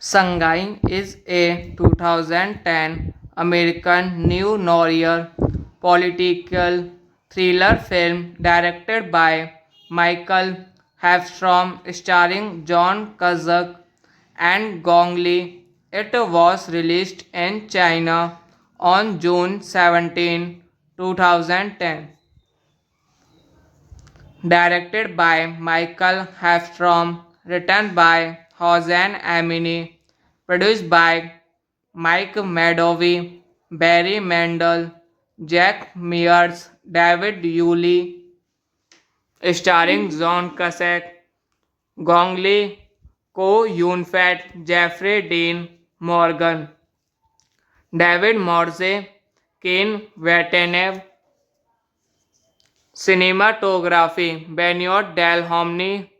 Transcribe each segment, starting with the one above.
Sangai is a 2010 American neo-noir political thriller film directed by Michael Hafstrom starring John Cusack and Gong Li. It was released in China on June 17, 2010. Directed by Michael Hafstrom, written by Hossein Amini, produced by Mike Madovi, Barry Mendel, Jack Mears, David Yuli, starring John Cusack, Gong Li, Ko Yun-fat, Jeffrey Dean Morgan, David Morse, Ken Watanabe, cinematography Benoit Delhomny,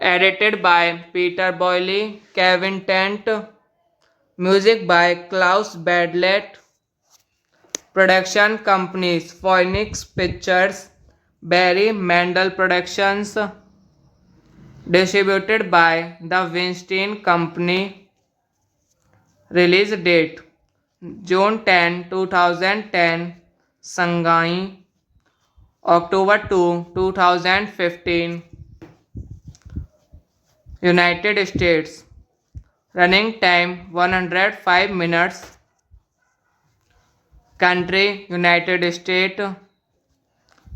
edited by Peter Boyle, Kevin Tent, music by Klaus Badlet, production companies Phoenix Pictures, Barry Mendel Productions, distributed by the Weinstein Company, release date June 10, 2010, Shanghai, October 2, 2015, United States. Running time 105 minutes. Country United States.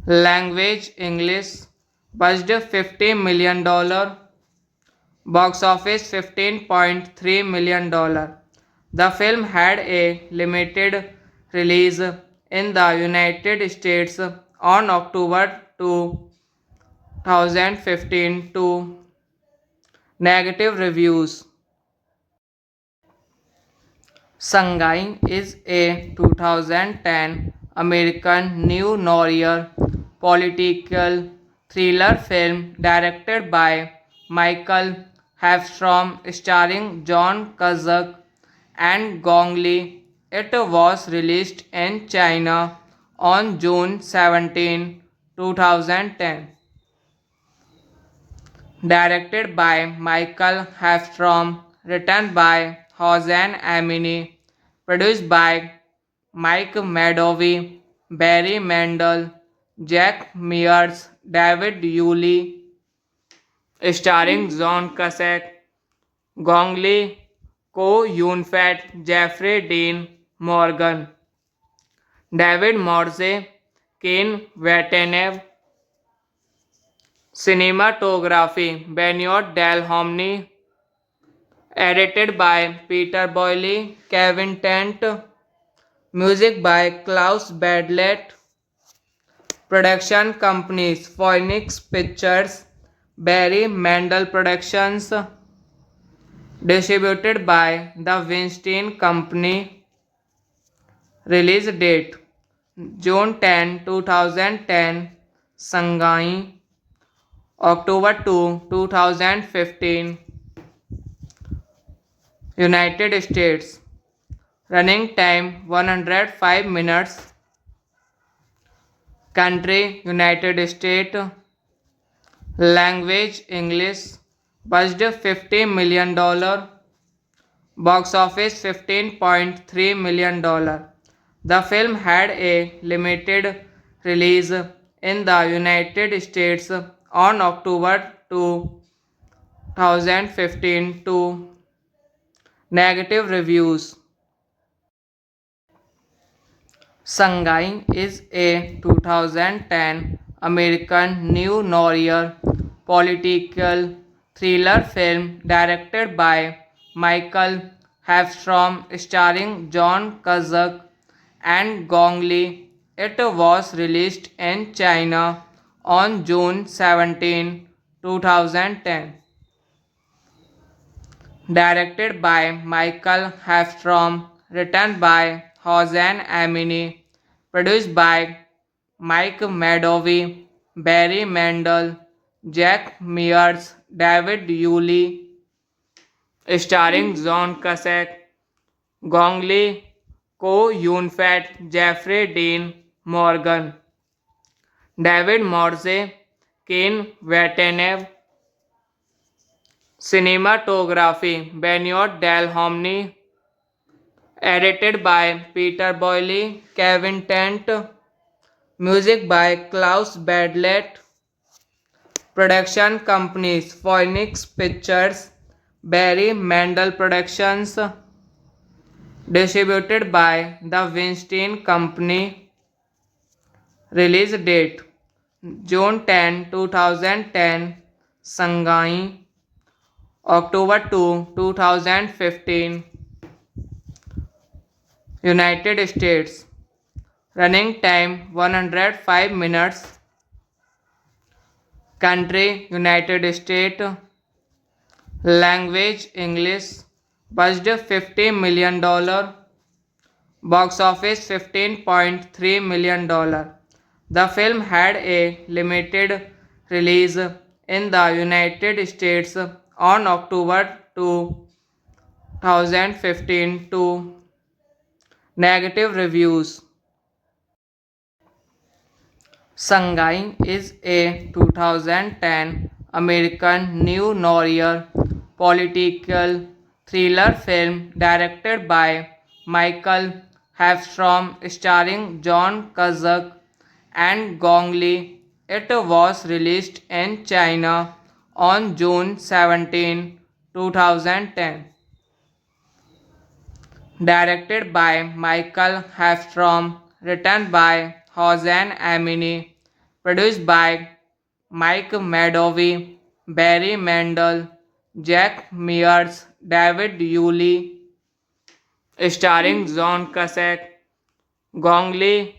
Language English. Budget $50 million. Box office $15.3 million. The film had a limited release in the United States on October 2015 to negative reviews. Sangai is a 2010 American neo-noir political thriller film directed by Michael Hafstrom starring John Cusack and Gong Li. It was released in China on June 17, 2010. Directed by Michael Hafstrom, written by Hossein Amini, produced by Mike Madovi, Barry Mendel, Jack Mears, David Yuli, starring John Cusack, Gong Li, Ko Yun-fat, Jeffrey Dean Morgan, David Morse, Ken Watanabe, cinematography Benoit Delhomny, edited by Peter Boyle, Kevin Tent, music by Klaus Badlet, production companies Phoenix Pictures, Barry Mendel Productions, distributed by the Weinstein Company, Release date June 10, 2010. Shanghai October 2, 2015. United States. Running time 105 minutes. Country United States. Language English. Budget $50 million. Box office $15.3 million. The film had a limited release in the United States on October 2, 2015 to negative reviews. Shanghai is a 2010 American neo noir political thriller film directed by Michael Hafstrom starring John Cusack and Gong Li. It was released in China on June 17, 2010. Directed by Michael Hafstrom, written by Hossein Amini, produced by Mike Madovi, Barry Mendel, Jack Mears, David Yulee, starring John Cusack, Gong Li, Ko Yun-fat, Jeffrey Dean Morgan, David Morse, Ken Watanabe. Cinematography Benoit Delhomme. Edited by Peter Boyle, Kevin Tent. Music by Klaus Badlet. Production companies Phoenix Pictures, Barry Mendel Productions. Distributed by The Weinstein Company. Release date June 10, 2010. Shanghai October 2, 2015. United States. Running time 105 minutes. Country United States. Language English. Budget $50 million. Box office $15.3 million. The film had a limited release in the United States on October 2, 2015 to negative reviews. Shanghai is a 2010 American neo noir political thriller film directed by Michael Hafstrom starring John Cusack and Gong Li. It was released in China on June 17, 2010. Directed by Michael Hafstrom, written by Hossein Amini, produced by Mike Madovi, Barry Mendel, Jack Mears, David Yulee, starring John Cusack, Gong Li,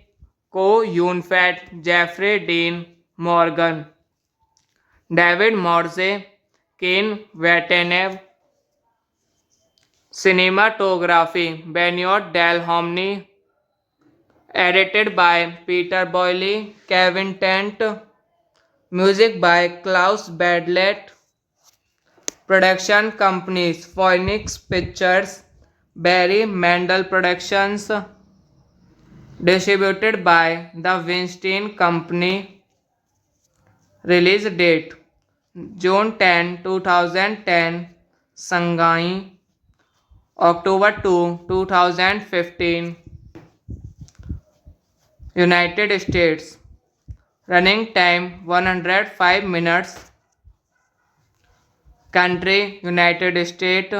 Ko Yun-fat, Jeffrey Dean Morgan, David Morse, Ken Watanabe. Cinematography Benoit Delhomme. Edited by Peter Boyle, Kevin Tent. Music by Klaus Badlet. Production companies Phoenix Pictures, Barry Mendel Productions. Distributed by The Weinstein Company. Release date June 10, 2010. Shanghai October 2, 2015. United States. Running time 105 minutes. Country United States.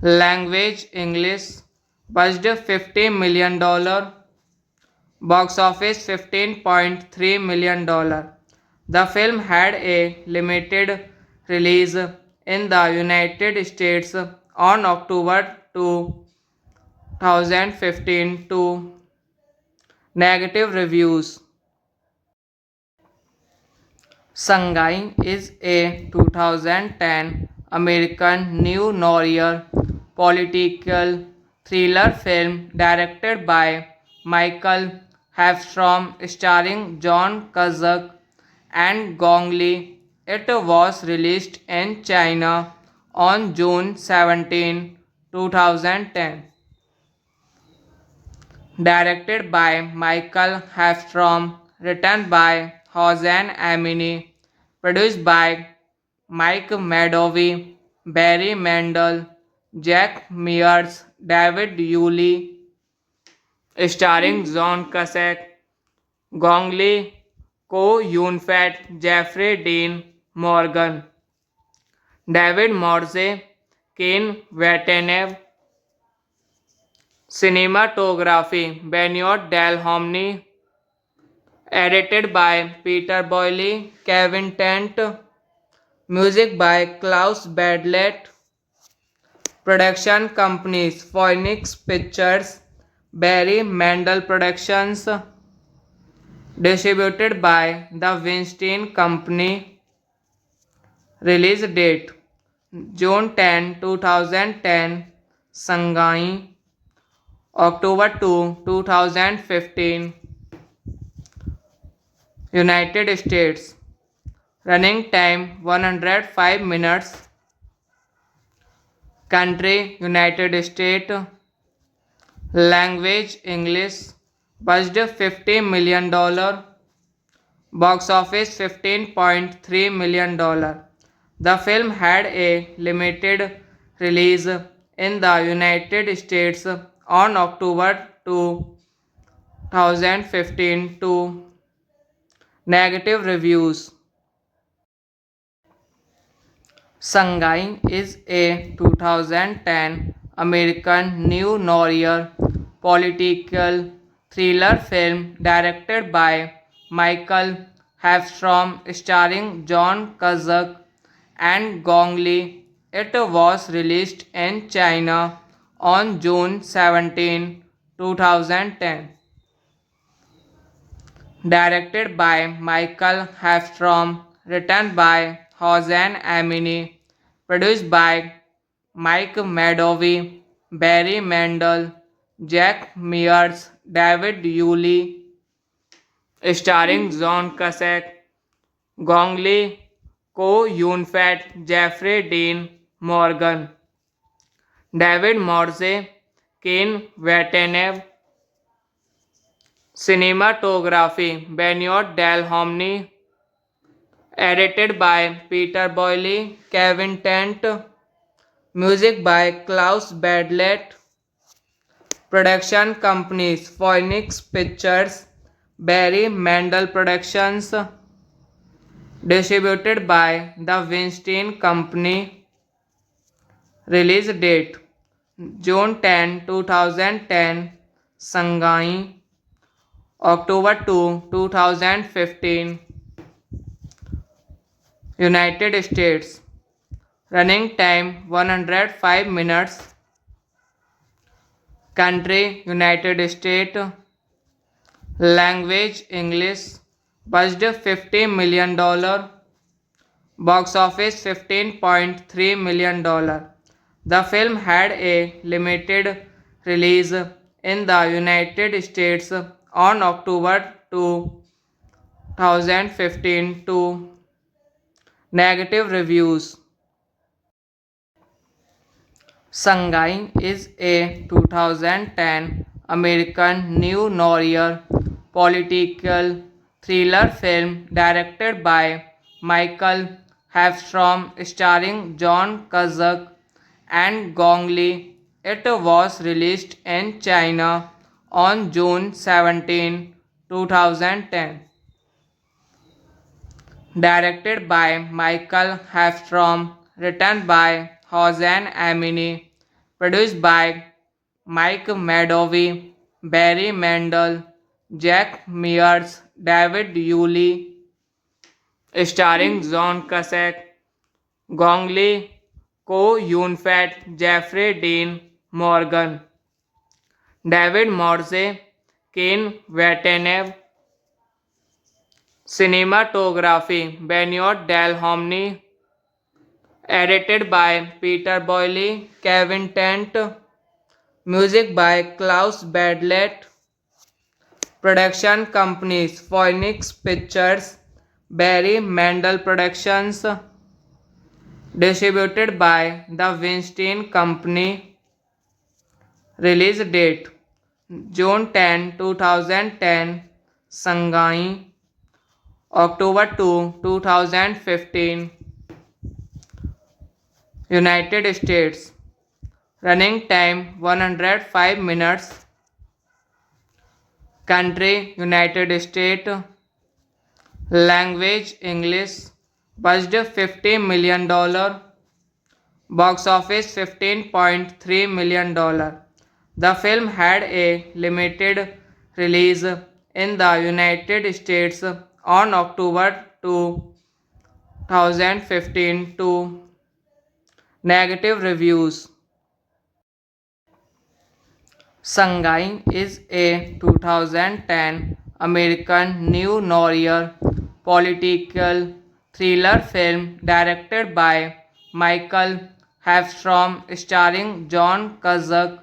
Language English. Budget $50 million. Box office $15.3 million. The film had a limited release in the United States on October 2, 2015 to negative reviews. Shanghai is a 2010 American neo noir political thriller film directed by Michael Hafstrom starring John Cusack and Gong Li. It was released in China on June 17, 2010. Directed by Michael Hafstrom, written by Hossein Amini, produced by Mike Madovi, Barry Mendel, Jack Mears, David Yuli, starring John Cusack, Gong Li, Ko Yun-fat, Jeffrey Dean Morgan, David Morse, Ken Watanabe, cinematography Benoit Delhomny, edited by Peter Boyle, Kevin Tent, music by Klaus Badlet, production companies Phoenix Pictures, Barry Mendel Productions, distributed by the Weinstein Company, release date June 10, 2010, Shanghai, October 2, 2015, United States, running time 105 minutes, country United States, language English, budget $50 million, box office $15.3 million. The film had a limited release in the United States on October 2, 2015 to negative reviews. Shanghai is a 2010 American neo noir political thriller film directed by Michael Hafstrom starring John Cusack and Gong Li. It was released in China on June 17, 2010. Directed by Michael Hafstrom, written by Hossein Amini, produced by Mike Madovi, Barry Mendel, Jack Mears, David Yuli, starring John Cusack, Gong Li, Ko Yun-fat, Jeffrey Dean Morgan, David Morse, Ken Watanabe, cinematography Benoit Delhomny, edited by Peter Boyle, Kevin Tent, music by Klaus Badlet, production companies Phoenix Pictures, Barry Mendel Productions, distributed by the Weinstein Company, release date June 10, 2010, Shanghai, October 2, 2015, United States, running time 105 minutes, country United States, language English, budget $50 million, box office $15.3 million. The film had a limited release in the United States on October 2, 2015 to negative reviews. Shanghai is a 2010 American neo noir political thriller film directed by Michael Hafstrom starring John Cusack and Gong Li. It was released in China on June 17, 2010. Directed by Michael Hafstrom, written by Hossein Amini, produced by Mike Madovi, Barry Mendel, Jack Mears, David Yuli, starring John Cusack, Gong Li, Ko Yun-fat, Jeffrey Dean Morgan, David Morse, Ken Watanabe, cinematography Benoit Delhomny, edited by Peter Boyle, Kevin Tent, Music by Klaus Badlet. Production companies Phoenix Pictures, Barry Mandel Productions. Distributed by the Weinstein Company. Release date June 10, 2010. Shanghai. October 2, 2015. United States. Running time 105 minutes. Country United States. Language English. Budget $50 million. Box office $15.3 million. The film had a limited release in the United States on October 2015 to negative reviews. Shanghai is a 2010 American neo noir political thriller film directed by Michael Hafstrom starring John Cusack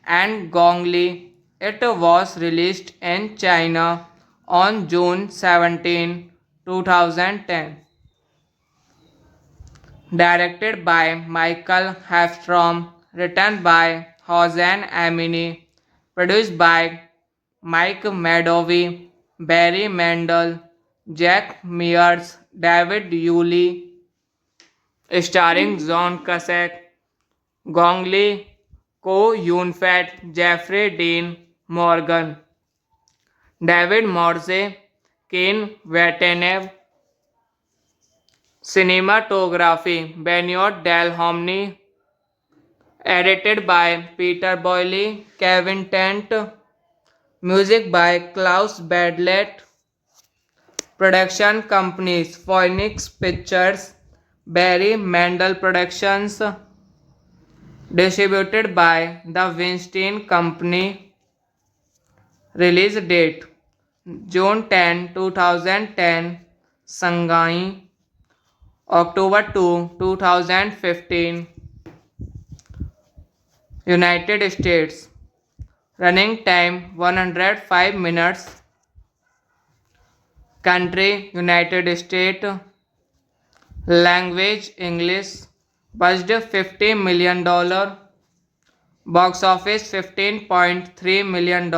and Gong Li. It was released in China on June 17, 2010. Directed by Michael Hafstrom, written by Hossein Amini, produced by Mike Madovi, Barry Mandel, Jack Mears, David Yulee, starring John Cusack, Gong Li, Ko Yun-fat, Jeffrey Dean Morgan, David Morse, Ken Watanabe. Cinematography Benoit Delhomny. Edited by Peter Boyle, Kevin Tent. Music by Klaus Badlet. Production companies Phoenix Pictures, Barry Mandel Productions. Distributed by the Weinstein Company. Release date June 10, 2010. Shanghai. October 2, 2015. United States. Running time 105 minutes. Country United States. Language English. Budget $50 million. Box office $15.3 million.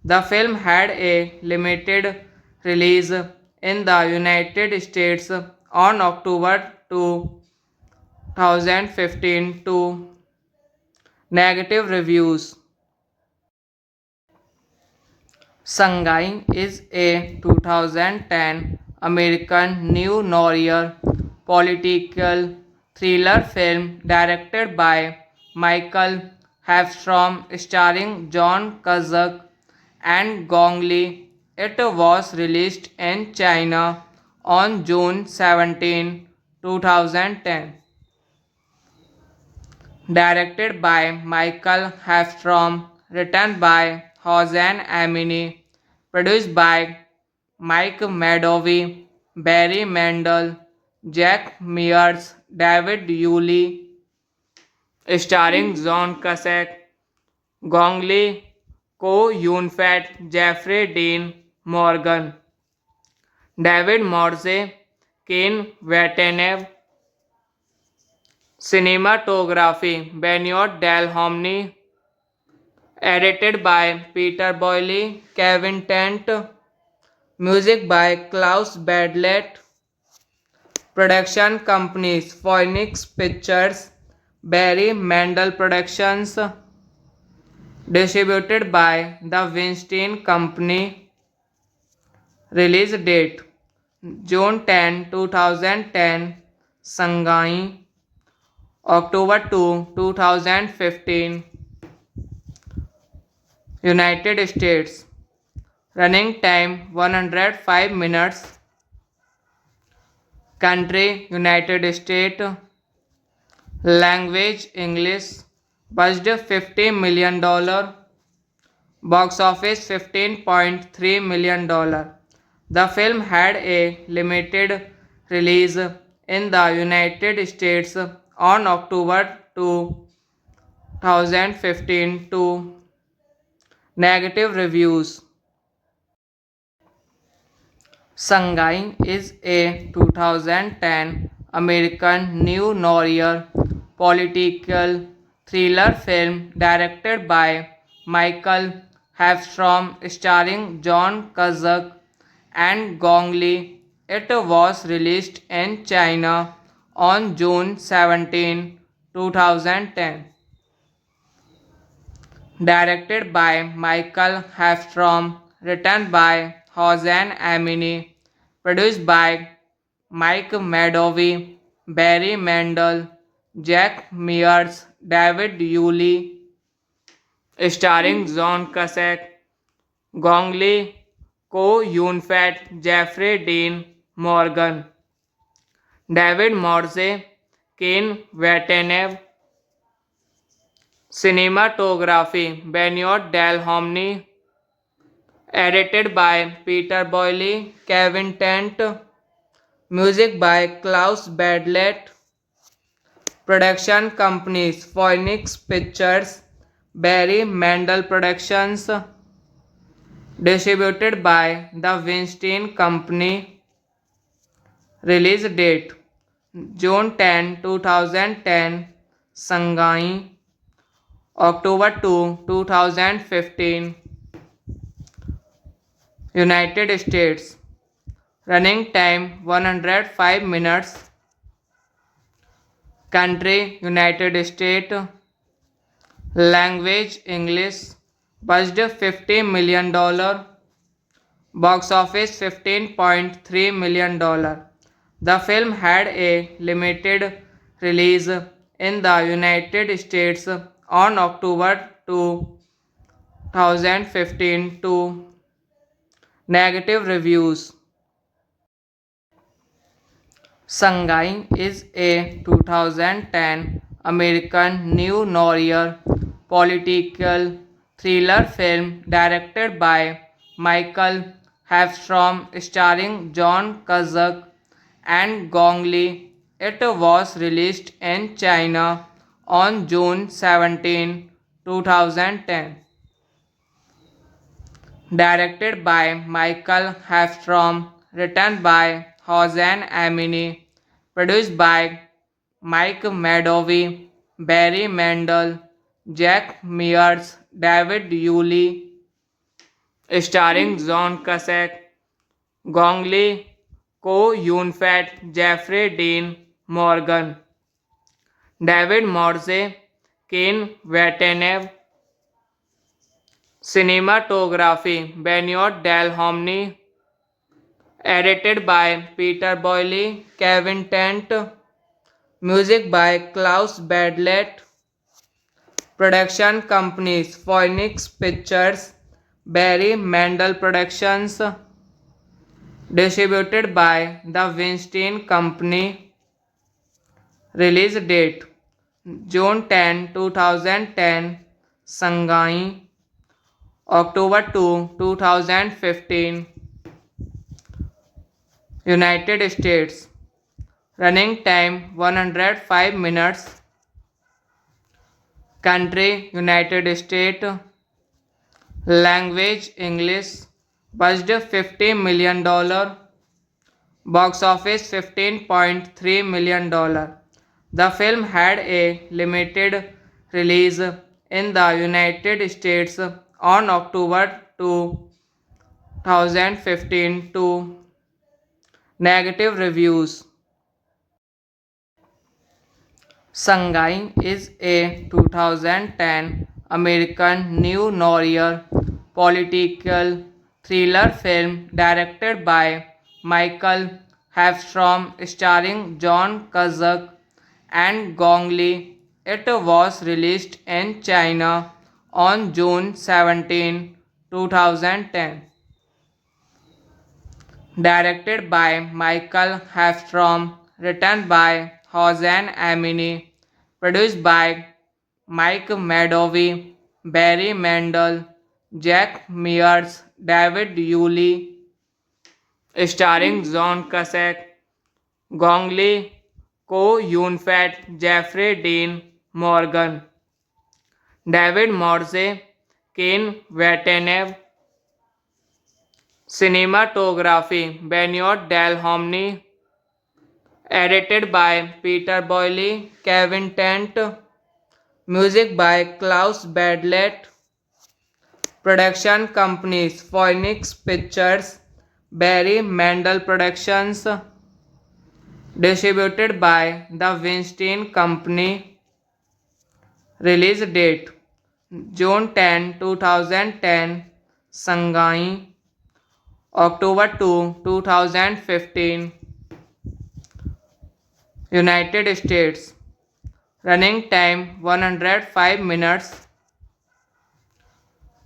The film had a limited release in the United States on October 2015 to negative reviews. Shanghai is a 2010 American neo noir political thriller film directed by Michael Hafstrom starring John Cusack and Gong Li. It was released in China on June 17, 2010. Directed by Michael Hafstrom, written by Hossein Amini, produced by Mike Madovi, Barry Mandel, Jack Mears, David Yulee, starring John Cusack, Gong Li, Ko Yun-fat, Jeffrey Dean Morgan, David Morse, Ken Watanabe. Cinematography Benoit Delhomny. Edited by Peter Boyle, Kevin Tent. Music by Klaus Badlet. Production companies Phoenix Pictures, Barry Mandel Productions. Distributed by the Weinstein Company. Release date June 10, 2010. Shanghai. October 2, 2015. United States. Running time 105 minutes. Country United States. Language English. Budget $50 million. Box office $15.3 million. The film had a limited release in the United States on October 2, 2015 to negative reviews. Sangai is a 2010 American neo-noir political thriller film directed by Michael Hafstrom starring John Cusack and Gong Li. It was released in China on June 17, 2010. Directed by Michael Hafstrom, written by Hossein Amini, produced by Mike Madovi, Barry Mendel, Jack Mears, David Yulee, starring John Cusack, Gong Li, Ko Yun-fat, Jeffrey Dean Morgan, David Morse, Ken Watanabe, cinematography Benoit Delhomny, edited by Peter Boyle, Kevin Tent, music by Klaus Badlet, production companies Phoenix Pictures, Barry Mendel Productions, distributed by the Weinstein Company, release date June 10, 2010, Shanghai, October 2, 2015, United States. Running time 105 minutes. Country United States. Language English. Budget $50 million. Box office $15.3 million. The film had a limited release in the United States on October 2, 2015 to negative reviews. Sangai is a 2010 American neo-noir political thriller film directed by Michael Hafstrom starring John Cusack and Gong Li. It was released in China on June 17, 2010. Directed by Michael Hafstrom, written by Hossein Amini, produced by Mike Madovi, Barry Mendel, Jack Mears, David Yulee, starring John Cusack, Gong Li, Ko Yun-fat, Jeffrey Dean Morgan, David Morse, Ken Watanabe, cinematography Benoit Delhomny, edited by Peter Boyle, Kevin Tent, music by Klaus Badlet, production companies Phoenix Pictures, Barry Mendel Productions, distributed by the Weinstein Company, release date June 10, 2010, Shanghai, October 2, 2015, United States. Running time 105 minutes. Country United States. Language English. Budget $50 million. Box office $15.3 million. The film had a limited release in the United States on October 2, 2015 to negative reviews. Sangai is a 2010 American neo-noir political thriller film directed by Michael Hafstrom starring John Cusack and Gong Li. It was released in China on June 17, 2010. Directed by Michael Hafstrom, written by Hossein Amini, produced by Mike Madovi, Barry Mendel, Jack Mears, David Yulee, starring John Cusack, Gong Li, Ko Yun-fat, Jeffrey Dean Morgan, David Morse, Ken Watanabe. Cinematography, Benoit Delhomny. Edited by Peter Boyle, Kevin Tent. Music by Klaus Badlet. Production companies, Phoenix Pictures, Barry Mandel Productions. Distributed by The Weinstein Company. Release date June 10, 2010. Shanghai. October 2, 2015. United States. Running time 105 minutes.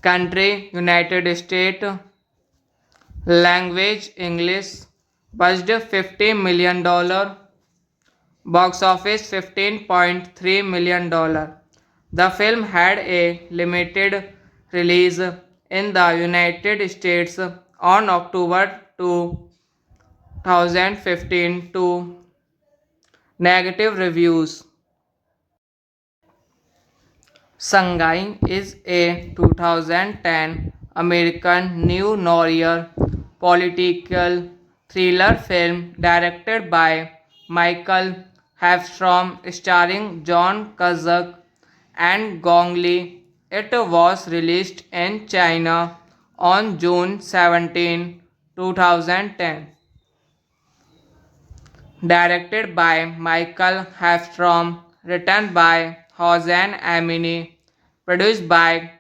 Country United States. Language English. Budget $50 million. Box office $15.3 million. The film had a limited release in the United States on October 2, 2015 to negative reviews. Shanghai is a 2010 American neo noir political thriller film directed by Michael Hafstrom starring John Cusack and Gong Li. It was released in China on June 17, 2010. Directed by Michael Hafstrom, written by Hossein Amini, produced by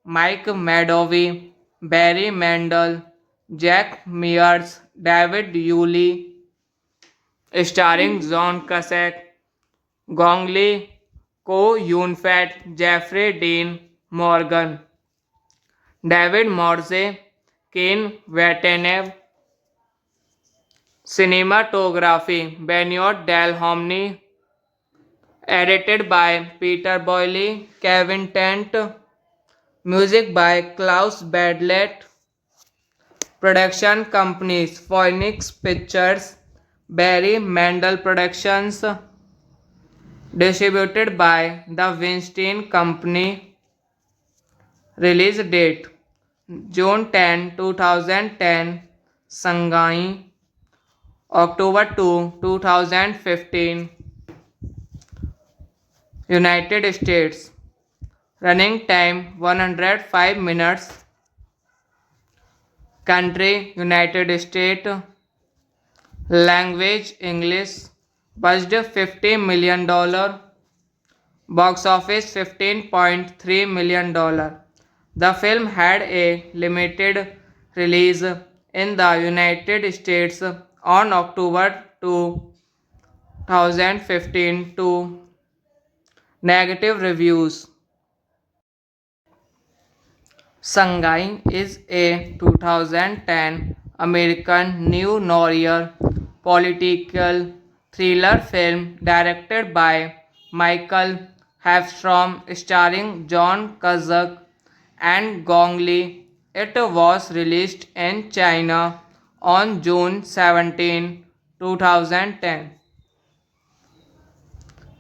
Mike Madovi, Barry Mandel, Jack Mears, David Yulee, starring John Cusack, Gong Li, Ko Yun-fat, Jeffrey Dean Morgan, David Morse, Ken Watanabe. Cinematography, Benoit Delhomny. Edited by Peter Boyle, Kevin Tent. Music by Klaus Badlet. Production companies, Phoenix Pictures, Barry Mandel Productions. Distributed by The Weinstein Company. Release date June 10, 2010. Shanghai. October 2, 2015. United States. Running time 105 minutes. Country United States. Language English. Budget $50 million. Box office $15.3 million. The film had a limited release in the United States on October 2, 2015 to negative reviews. Shanghai is a 2010 American neo noir political thriller film directed by Michael Hafstrom starring John Cusack and Gong Li. It was released in China on June 17, 2010.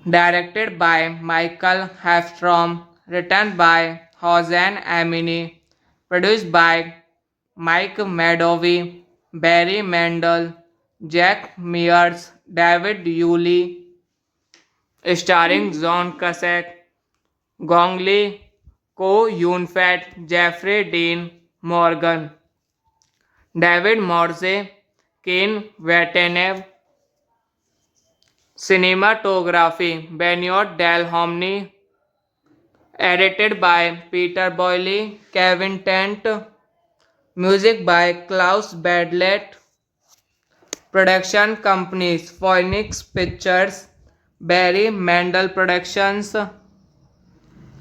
Directed by Michael Hafstrom, written by Hossein Amini, produced by Mike Madovi, Barry Mandel, Jack Mears, David Yulee, starring John Cusack, Gong Li, Ko Yun-fat, Jeffrey Dean Morgan, David Morse, Ken Watanabe. Cinematography, Benoit Delhomny. Edited by Peter Boyle, Kevin Tent. Music by Klaus Badlet. Production companies, Phoenix Pictures, Barry Mandel Productions.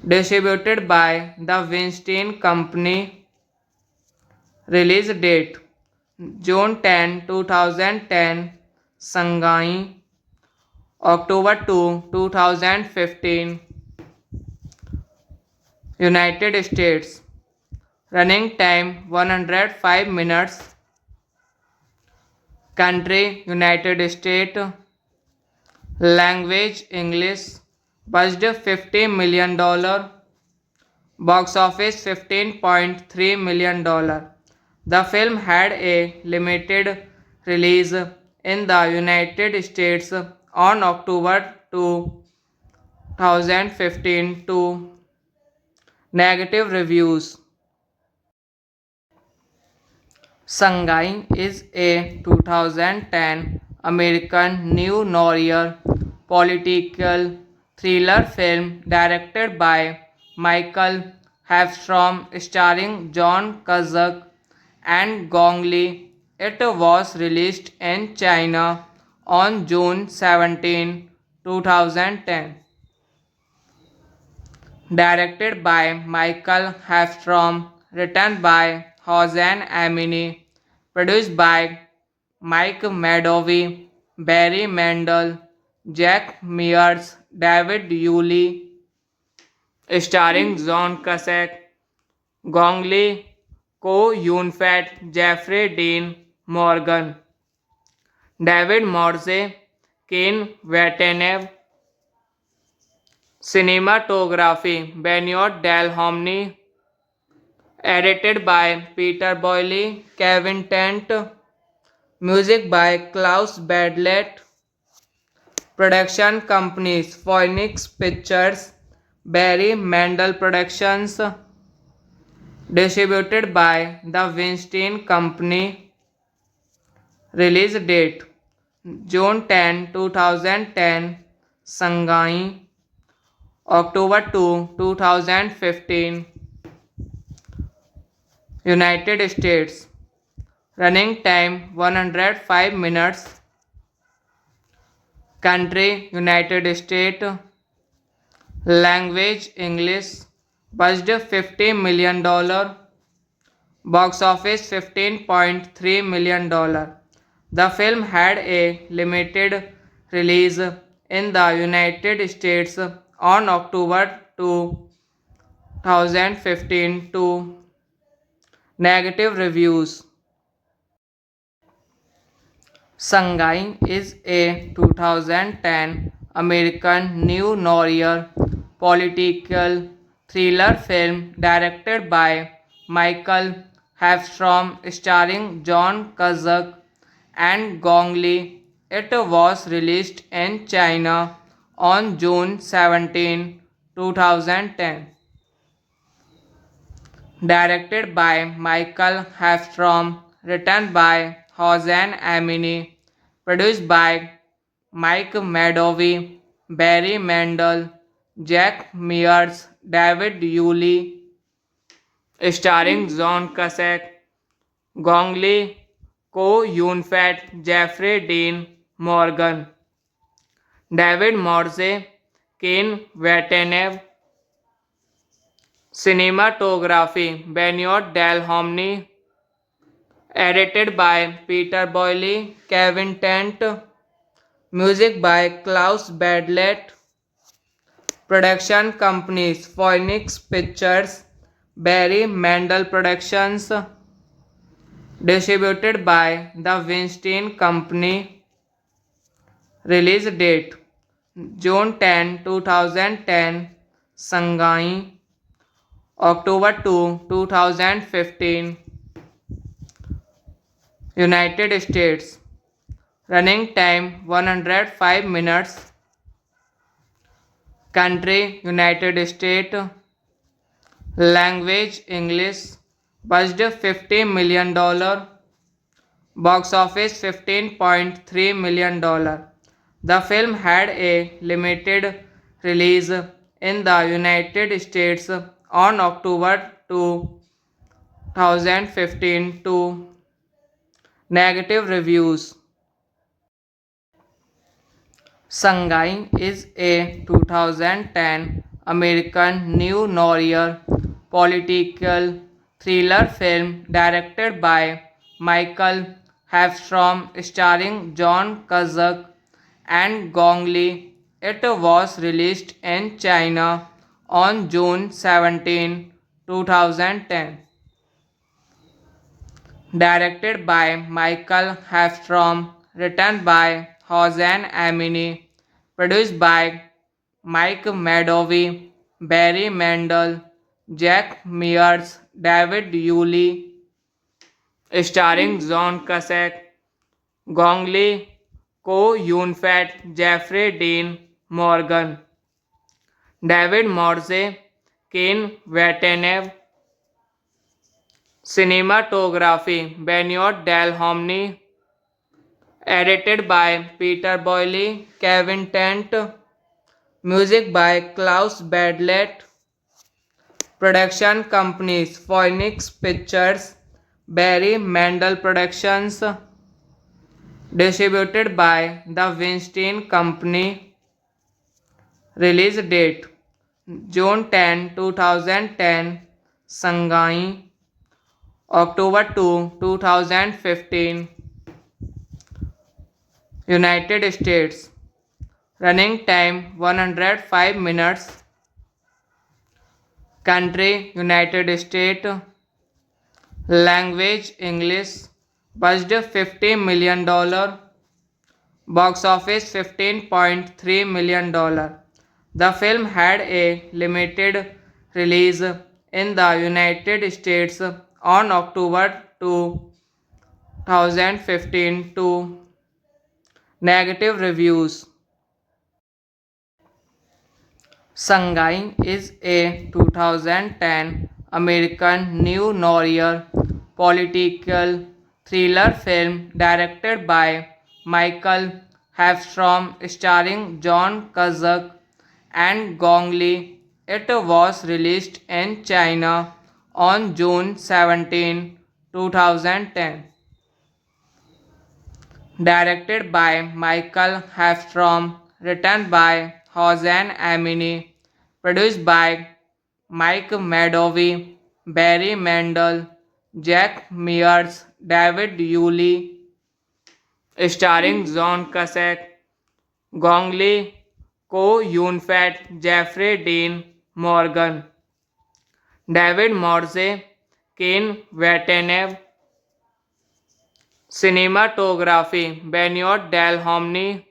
Distributed by The Weinstein Company. Release date June 10, 2010. Shanghai. October 2, 2015. United States. Running time 105 minutes. Country United States. Language English. Budget $50 million. Box office $15.3 million. The film had a limited release in the United States on October 2015 to negative reviews. Sangai is a 2010 American neo-noir political thriller film directed by Michael Hafstrom starring John Cusack and Gong Li. It was released in China on June 17, 2010. Directed by Michael Hafstrom, written by Hossein Amini, produced by Mike Madovi, Barry Mendel, Jack Mears, David Yulee, starring John Cusack, Gong Li, Ko Yun-fat, Jeffrey Dean Morgan, David Morse, Ken Watanabe, cinematography Benoit Delhomny, edited by Peter Boyle, Kevin Tent, music by Klaus Badlet, production companies Phoenix Pictures, Barry Mendel Productions, distributed by the Weinstein Company, release date June 10, 2010, Shanghai, October 2, 2015, United States. Running time 105 minutes. Country United States. Language English. Budget $50 million. Box office $15.3 million. The film had a limited release in the United States on October 2015 to negative reviews. Sangai is a 2010 American neo-noir political thriller film directed by Michael Hafstrom starring John Cusack and Gong Li. It was released in China on June 17, 2010. Directed by Michael Hafstrom, written by Hossein Amini, produced by Mike Madovi, Barry Mendel, Jack Mears, David Yulee, starring John Cusack, Gong Li, Ko Yun-fat, Jeffrey Dean Morgan, David Morse, Ken Watanabe, cinematography Benoit Delhomny, edited by Peter Boyle, Kevin Tent, music by Klaus Badlet, production companies Phoenix Pictures, Barry Mendel Productions, distributed by the Weinstein Company, release date June 10, 2010, Shanghai, October 2, 2015, United States. Running time 105 minutes. Country United States. Language English. Budget $50 million. Box office $15.3 million. The film had a limited release in the United States on October 2, 2015 to negative reviews. Sangai is a 2010 American neo-noir political thriller film directed by Michael Hafstrom starring John Cusack and Gong Li. It was released in China on June 17, 2010. Directed by Michael Hafstrom, written by Hossein Amini, produced by Mike Madovi, Barry Mendel, Jack Myers, David Yulee, starring John Cusack, Gong Li, Ko Yun Fat, Jeffrey Dean Morgan, David Morse, Ken Watanabe, cinematography Benoit Delhomny, edited by Peter Boyle, Kevin Tent, music by Klaus Badlet, production companies Phoenix Pictures, Barry Mandel Productions, distributed by the Weinstein Company, release date June 10, 2010, Shanghai, October 2, 2015, United States, running time 105 minutes, country United States, language English, budget $50 million, box office $15.3 million. The film had a limited release in the United States on October 2, 2015 to negative reviews. Shanghai is a 2010 American neo noir political thriller film directed by Michael Hafstrom starring John Cusack and Gong Li. It was released in China on June 17, 2010. Directed by Michael Hafstrom, written by Hossein Amini, produced by Mike Madovi, Barry Mandel, Jack Myers, David Yulee, starring John Cusack, Gong Li, Ko Yun Fat, Jeffrey Dean Morgan, David Morse, Ken Watanabe, cinematography Benoit Delhomny,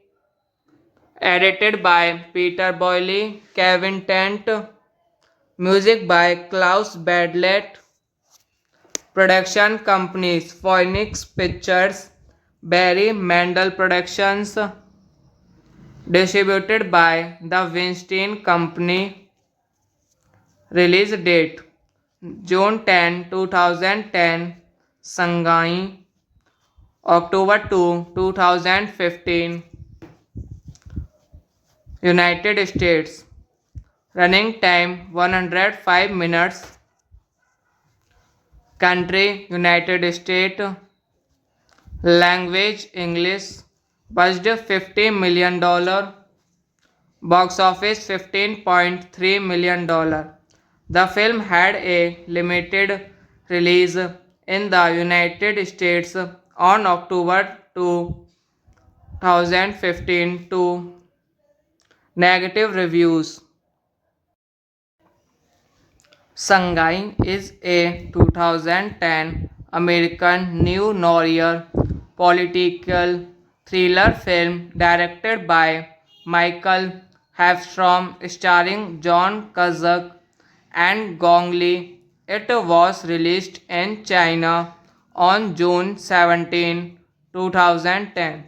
edited by Peter Boyle, Kevin Tent, music by Klaus Badlet, production companies Phoenix Pictures, Barry Mandel Productions, distributed by the Weinstein Company, release date June 10, 2010, Shanghai, October 2, 2015, United States, running time 105 minutes, country United States, language English, budget $50 million, box office $15.3 million. The film had a limited release in the United States on October 2, 2015 to negative reviews. Shanghai is a 2010 American neo noir political thriller film directed by Michael Hafstrom starring John Cusack and Gong Li. It was released in China on June 17, 2010.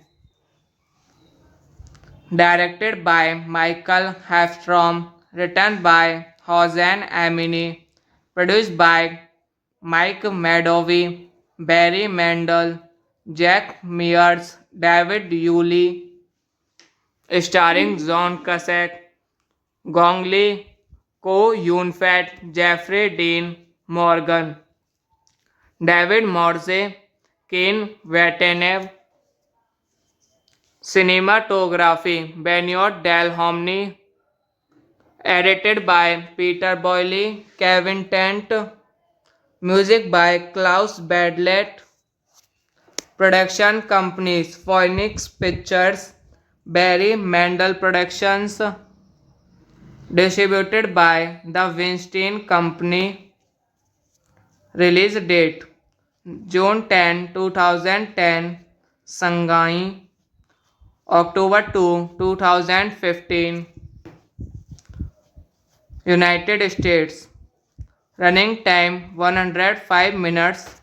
Directed by Michael Hafstrom, written by Hossein Amini, produced by Mike Madovi, Barry Mandel, Jack Myers, David Yulee, starring John Cusack, Gong Li, Ko Yun Fat, Jeffrey Dean Morgan, David Morse, Ken Watanabe, cinematography Benoit Delhomny, edited by Peter Boyle, Kevin Tent, music by Klaus Badlet, production companies Phoenix Pictures, Barry Mandel Productions, distributed by the Weinstein Company, release date June 10, 2010, Shanghai, October 2, 2015, United States, Running time 105 minutes.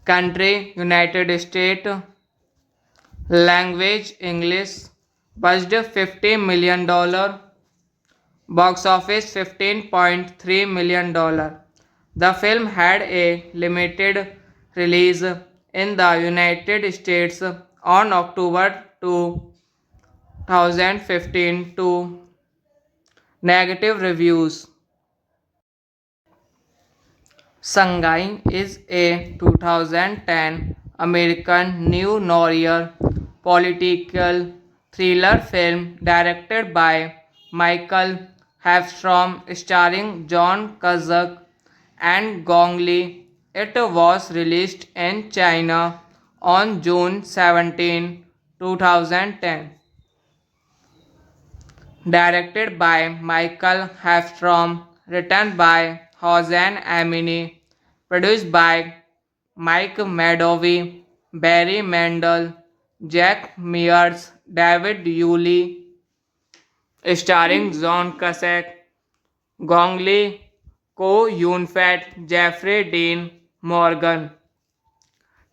Country United States. Language English. Budget $50 million. Box office $15.3 million. The film had a limited release in the United States on October 2015 to negative reviews. Sangai is a 2010 American neo noir political thriller film directed by Michael Hafstrom starring John Cusack and Gong Li. It was released in China on June 17, 2010. Directed by Michael Hafstrom, written by Hossein Amini, produced by Mike Madovi, Barry Mendel, Jack Mears, David Yulee, starring John Cusack, Gong Li, Ko Yun-fat, Jeffrey Dean Morgan,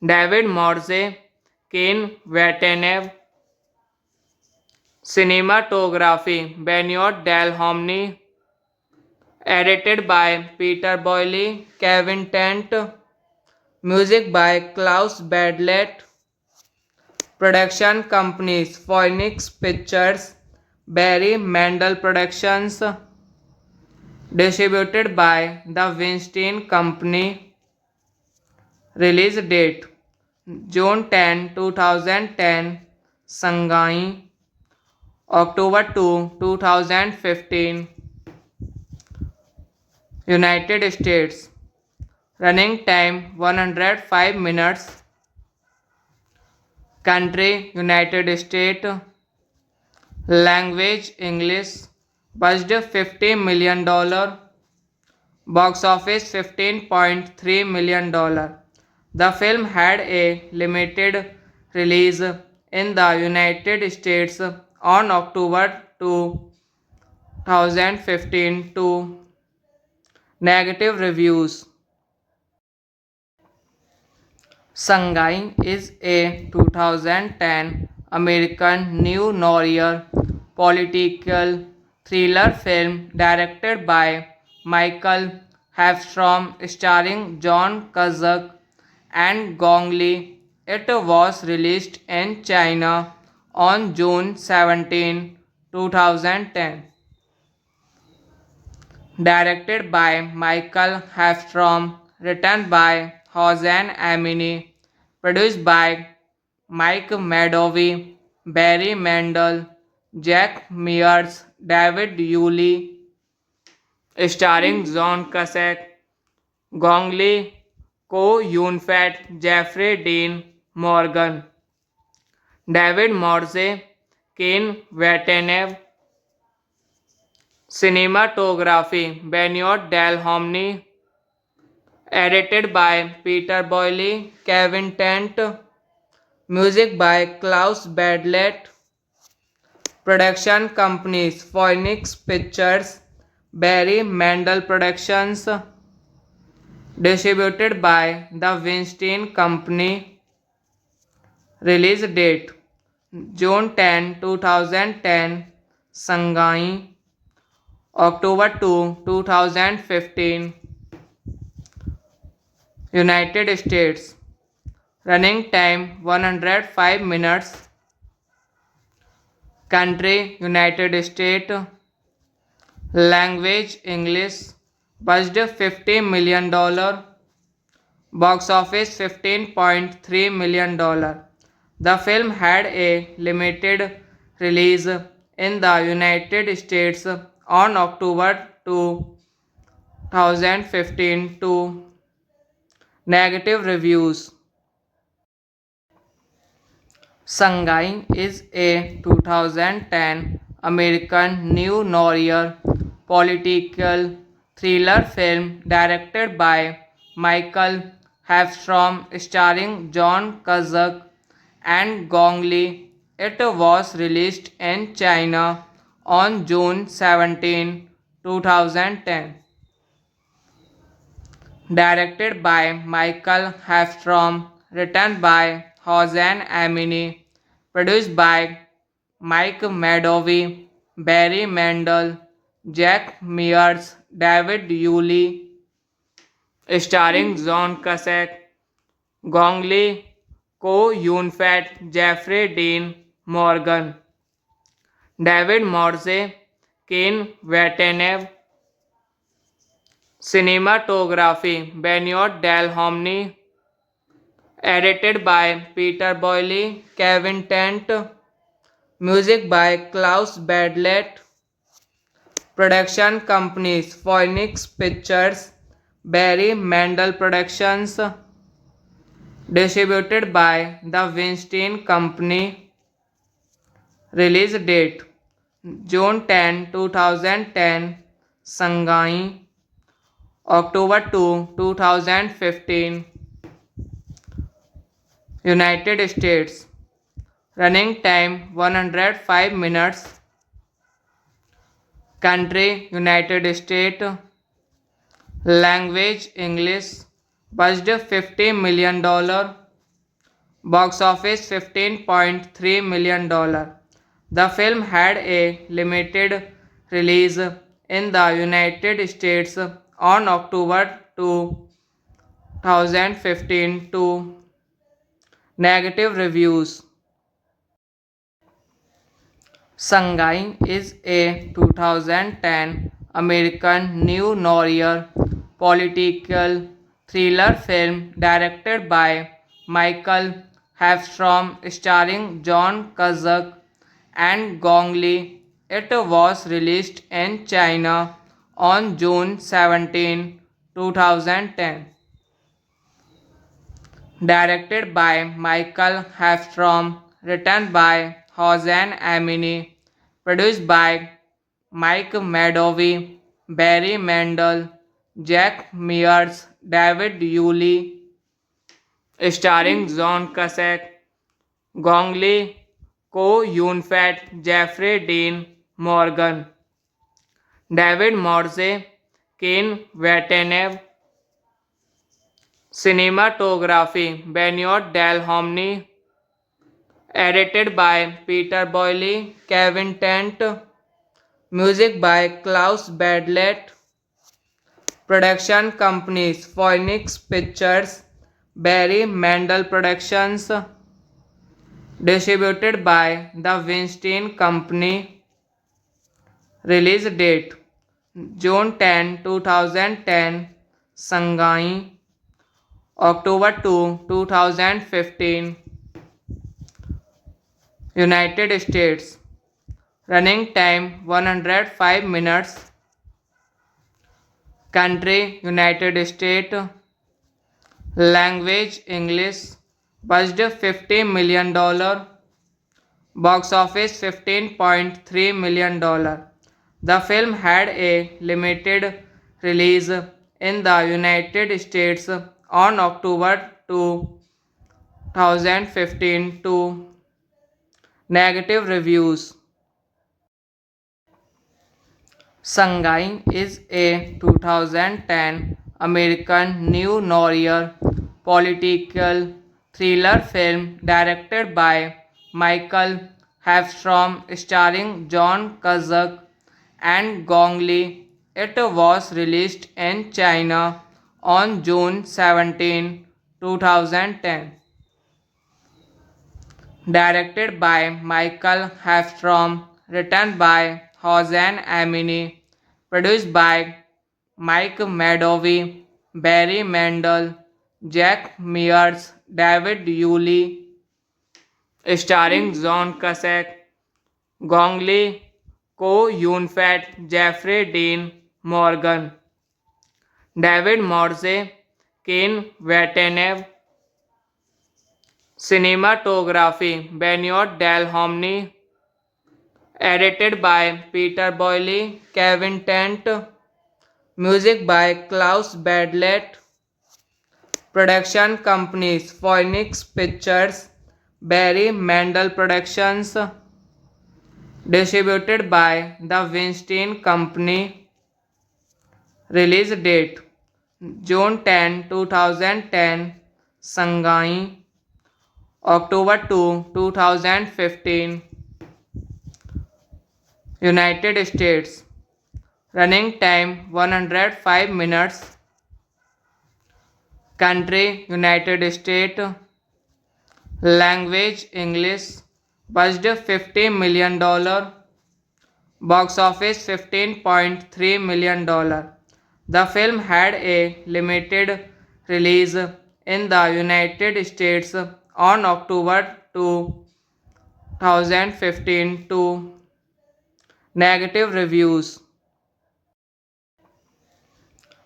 David Morse, Ken Watanabe. Cinematography Benoit Delhomny. Edited by Peter Boyle, Kevin Tent. Music by Klaus Badlet. Production companies Phoenix Pictures, Barry Mendel Productions. Distributed by The Weinstein Company. Release date June 10, 2010. Shanghai. October 2, 2015. United States. Running time 105 minutes. Country United States. Language English. Budget $50 million. Box office $15.3 million. The film had a limited release in the United States on October 2015 to negative reviews. Sangai is a 2010 American neo noir political thriller film directed by Michael Hafstrom starring John Cusack and Gong Li. It was released in China on June 17, 2010. Directed by Michael Hafstrom, written by Hossein Amini, produced by Mike Madovi, Barry Mendel, Jack Mears, David Yulee, starring John Cusack, Gong Li, Ko Yun-fat, Jeffrey Dean Morgan, David Morse, Ken Watanabe. Cinematography Benoit Delhomny. Edited by Peter Boyle, Kevin Tent. Music by Klaus Badlet. Production companies Phoenix Pictures, Barry Mendel Productions. Distributed by The Weinstein Company. Release date June 10, 2010. Shanghai. October 2, 2015. United States. Running time 105 minutes. Country United States. Language English. Budget $50 million. Box office $15.3 million. The film had a limited release in the United States on October 2015 to negative reviews. Sangai is a 2010 American neo noir political thriller film directed by Michael Hafstrom starring John Cusack and Gong Li. It was released in China on June 17, 2010. directed by Michael Hafstrom, written by Hossein Amini, produced by Mike Madovi, Barry Mandel, Jack Mears, David Yulee, starring John Cusack, Gong Li, Ko Yun Fat, Jeffrey Dean Morgan, David Morse, Ken Vatanev, cinematography Benoit Delhomny, edited by Peter Boyle, Kevin Tent, music by Klaus Badlet, production companies Phoenix Pictures, Barry Mandel Productions, distributed by the Weinstein Company, release date June 10, 2010, Shanghai, October 2, 2015, United States, running time 105 minutes, country United States, language English, budget $50 million, box office $15.3 million. The film had a limited release in the United States on October 2, 2015 to negative reviews. Shanghai is a 2010 American neo-noir political thriller film directed by Michael Hafstrom starring John Cusack and Gong Li. It was released in China on June 17, 2010. Directed by Michael Hafstrom, written by Hossein Amini, produced by Mike Madovi, Barry Mandel, Jack Mears, David Yulee, starring John Cusack, Gong Li, Ko Yun Fat, Jeffrey Dean Morgan, David Morse, Ken Vatanev, cinematography Benoit Delhomny, edited by Peter Boyle, Kevin Tent, music by Klaus Badlet, production companies Phoenix Pictures, Barry Mandel Productions, distributed by the Weinstein Company, release date June 10, 2010, Shanghai, October 2, 2015, United States, running time 105 minutes, country United States, language English, budget $50 million, box office $15.3 million. The film had a limited release in the United States on October 2, 2015 to negative reviews. Shanghai is a 2010 American neo-noir political thriller film directed by Michael Hafstrom starring John Cusack and Gong Li. It was released in China on June 17, 2010. Directed by Michael Hafstrom, written by Hossein Amini, produced by Mike Madovi, Barry Mandel, Jack Mears, David Yulee, starring John Cusack, Gong Li, Ko Yun Fat, Jeffrey Dean Morgan, David Morse, Ken Vatanev, cinematography Benoit Delhomny, edited by Peter Boyle, Kevin Tent, music by Klaus Badlet, production companies Phoenix Pictures, Barry Mandel Productions, distributed by the Weinstein Company, release date June 10, 2010, Shanghai, October 2, 2015, United States. Running time 105 minutes. Country United States. Language English. Budget $50 million. Box office $15.3 million. The film had a limited release in the United States on October 2, 2015 to negative reviews.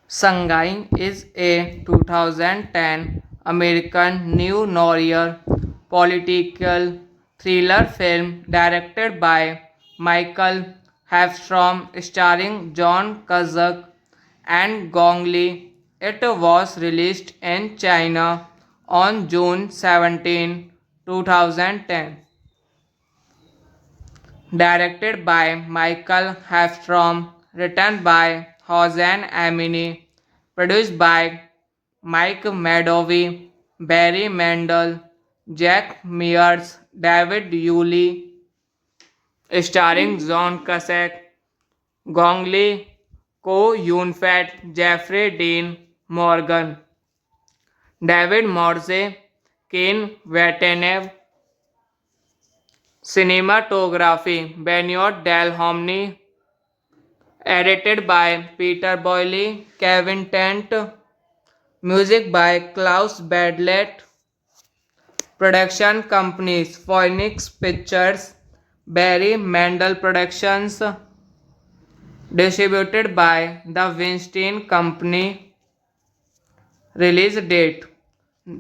Shanghai is a 2010 American neo noir political thriller film directed by Michael Hafstrom starring John Cusack and Gong Li. It was released in China on June 17, 2010. Directed by Michael Hafstrom, written by Hossein Amini, produced by Mike Madovi, Barry Mendel, Jack Mears, David Yulee, starring John Cusack, Gong Li, Ko Yun-fat, Jeffrey Dean Morgan, David Morse, Ken Watanabe. Cinematography Benoit Delhomny. Edited by Peter Boyle, Kevin Tent. Music by Klaus Badlet. Production companies Phoenix Pictures, Barry Mendel Productions. Distributed by The Weinstein Company. Release date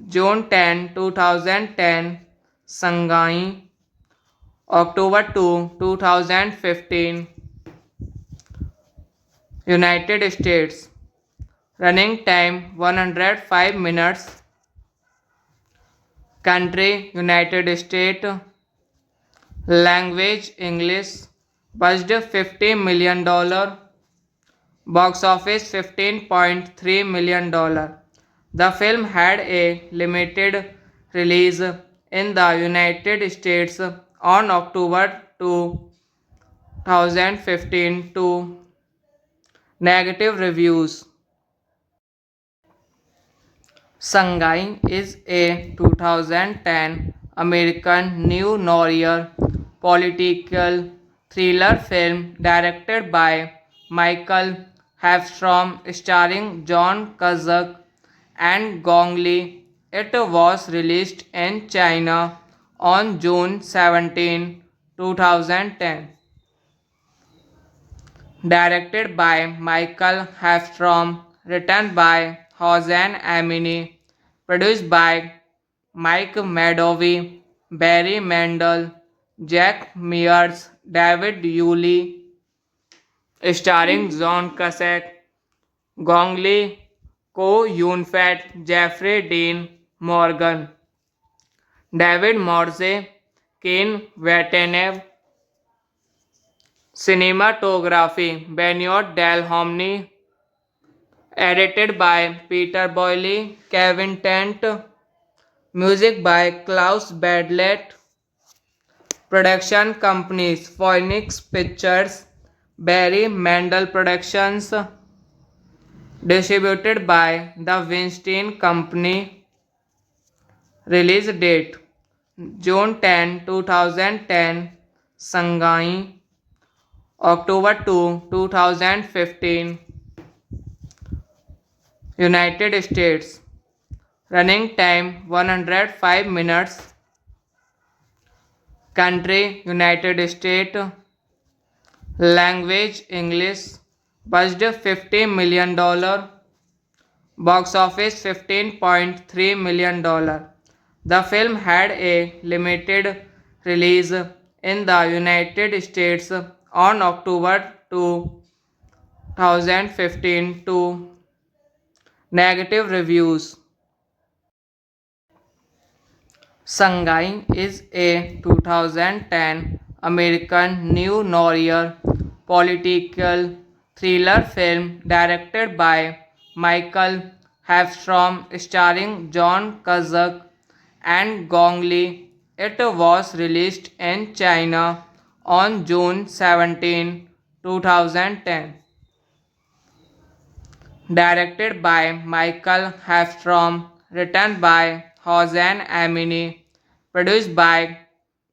June 10, 2010, Shanghai, October 2, 2015, United States. Running time 105 minutes. Country United States. Language English. Budget $50 million. Box office $15.3 million. The film had a limited release in the United States on October 2, 2015 to negative reviews. Shanghai is a 2010 American neo noir political thriller film directed by Michael Hafstrom starring John Cusack and Gong Li. It was released in China on June 17, 2010. Directed by Michael Hafstrom, written by Hossein Amini, produced by Mike Madovi, Barry Mendel, Jack Mears, David Yulee, starring John Cusack, Gong Li, Ko Yun-fat, Jeffrey Dean Morgan, David Morse, Ken Watanabe. Cinematography Benoit Delhomny. Edited by Peter Boyle, Kevin Tent. Music by Klaus Badlet. Production companies Phoenix Pictures, Barry Mendel Productions. Distributed by The Weinstein Company. Release date June 10, 2010, Shanghai, October 2, 2015, United States. Running time 105 minutes. Country United States. Language English. Budget $50 million. Box office $15.3 million. The film had a limited release in the United States on October 2, 2015 to negative reviews. Shanghai is a 2010 American neo noir political thriller film directed by Michael Hafstrom, starring John Cusack and Gong Li. It was released in China on June 17, 2010. Directed by Michael Hafstrom, written by Hossein Amini, produced by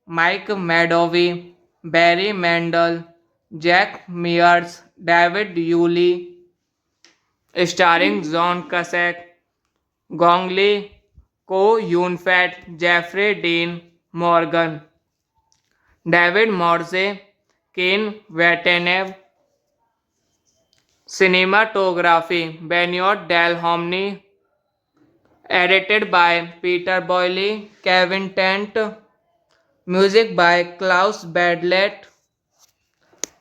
Mike Madovi, Barry Mendel, Jack Mears, David Yulee, starring John Cusack, Gong Li, Ko Yun-fat, Jeffrey Dean Morgan, David Morse, Ken Watanabe, cinematography Benoit Delhomny, edited by Peter Boyle, Kevin Tent, music by Klaus Badlet,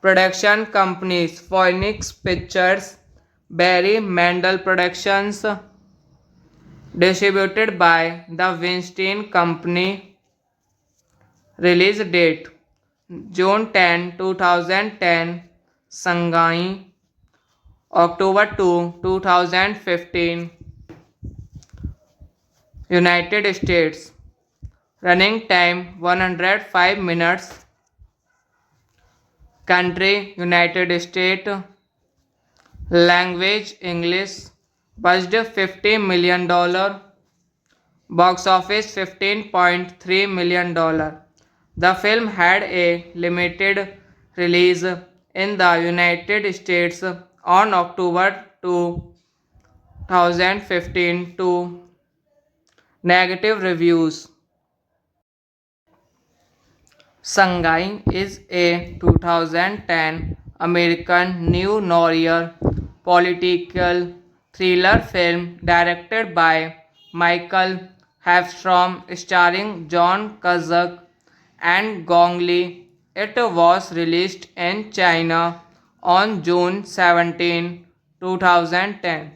production companies Phoenix Pictures, Barry Mendel Productions, distributed by the Weinstein Company, release date June 10, 2010, Shanghai, October 2, 2015, United States, running time 105 minutes, country United States, language English, budget $50 million, box office $15.3 million. The film had a limited release in the United States on October 2, 2015 to negative reviews. Shanghai is a 2010 American neo-noir political thriller film directed by Michael Hafstrom, starring John Cusack and Gong Li. It was released in China on June 17, 2010.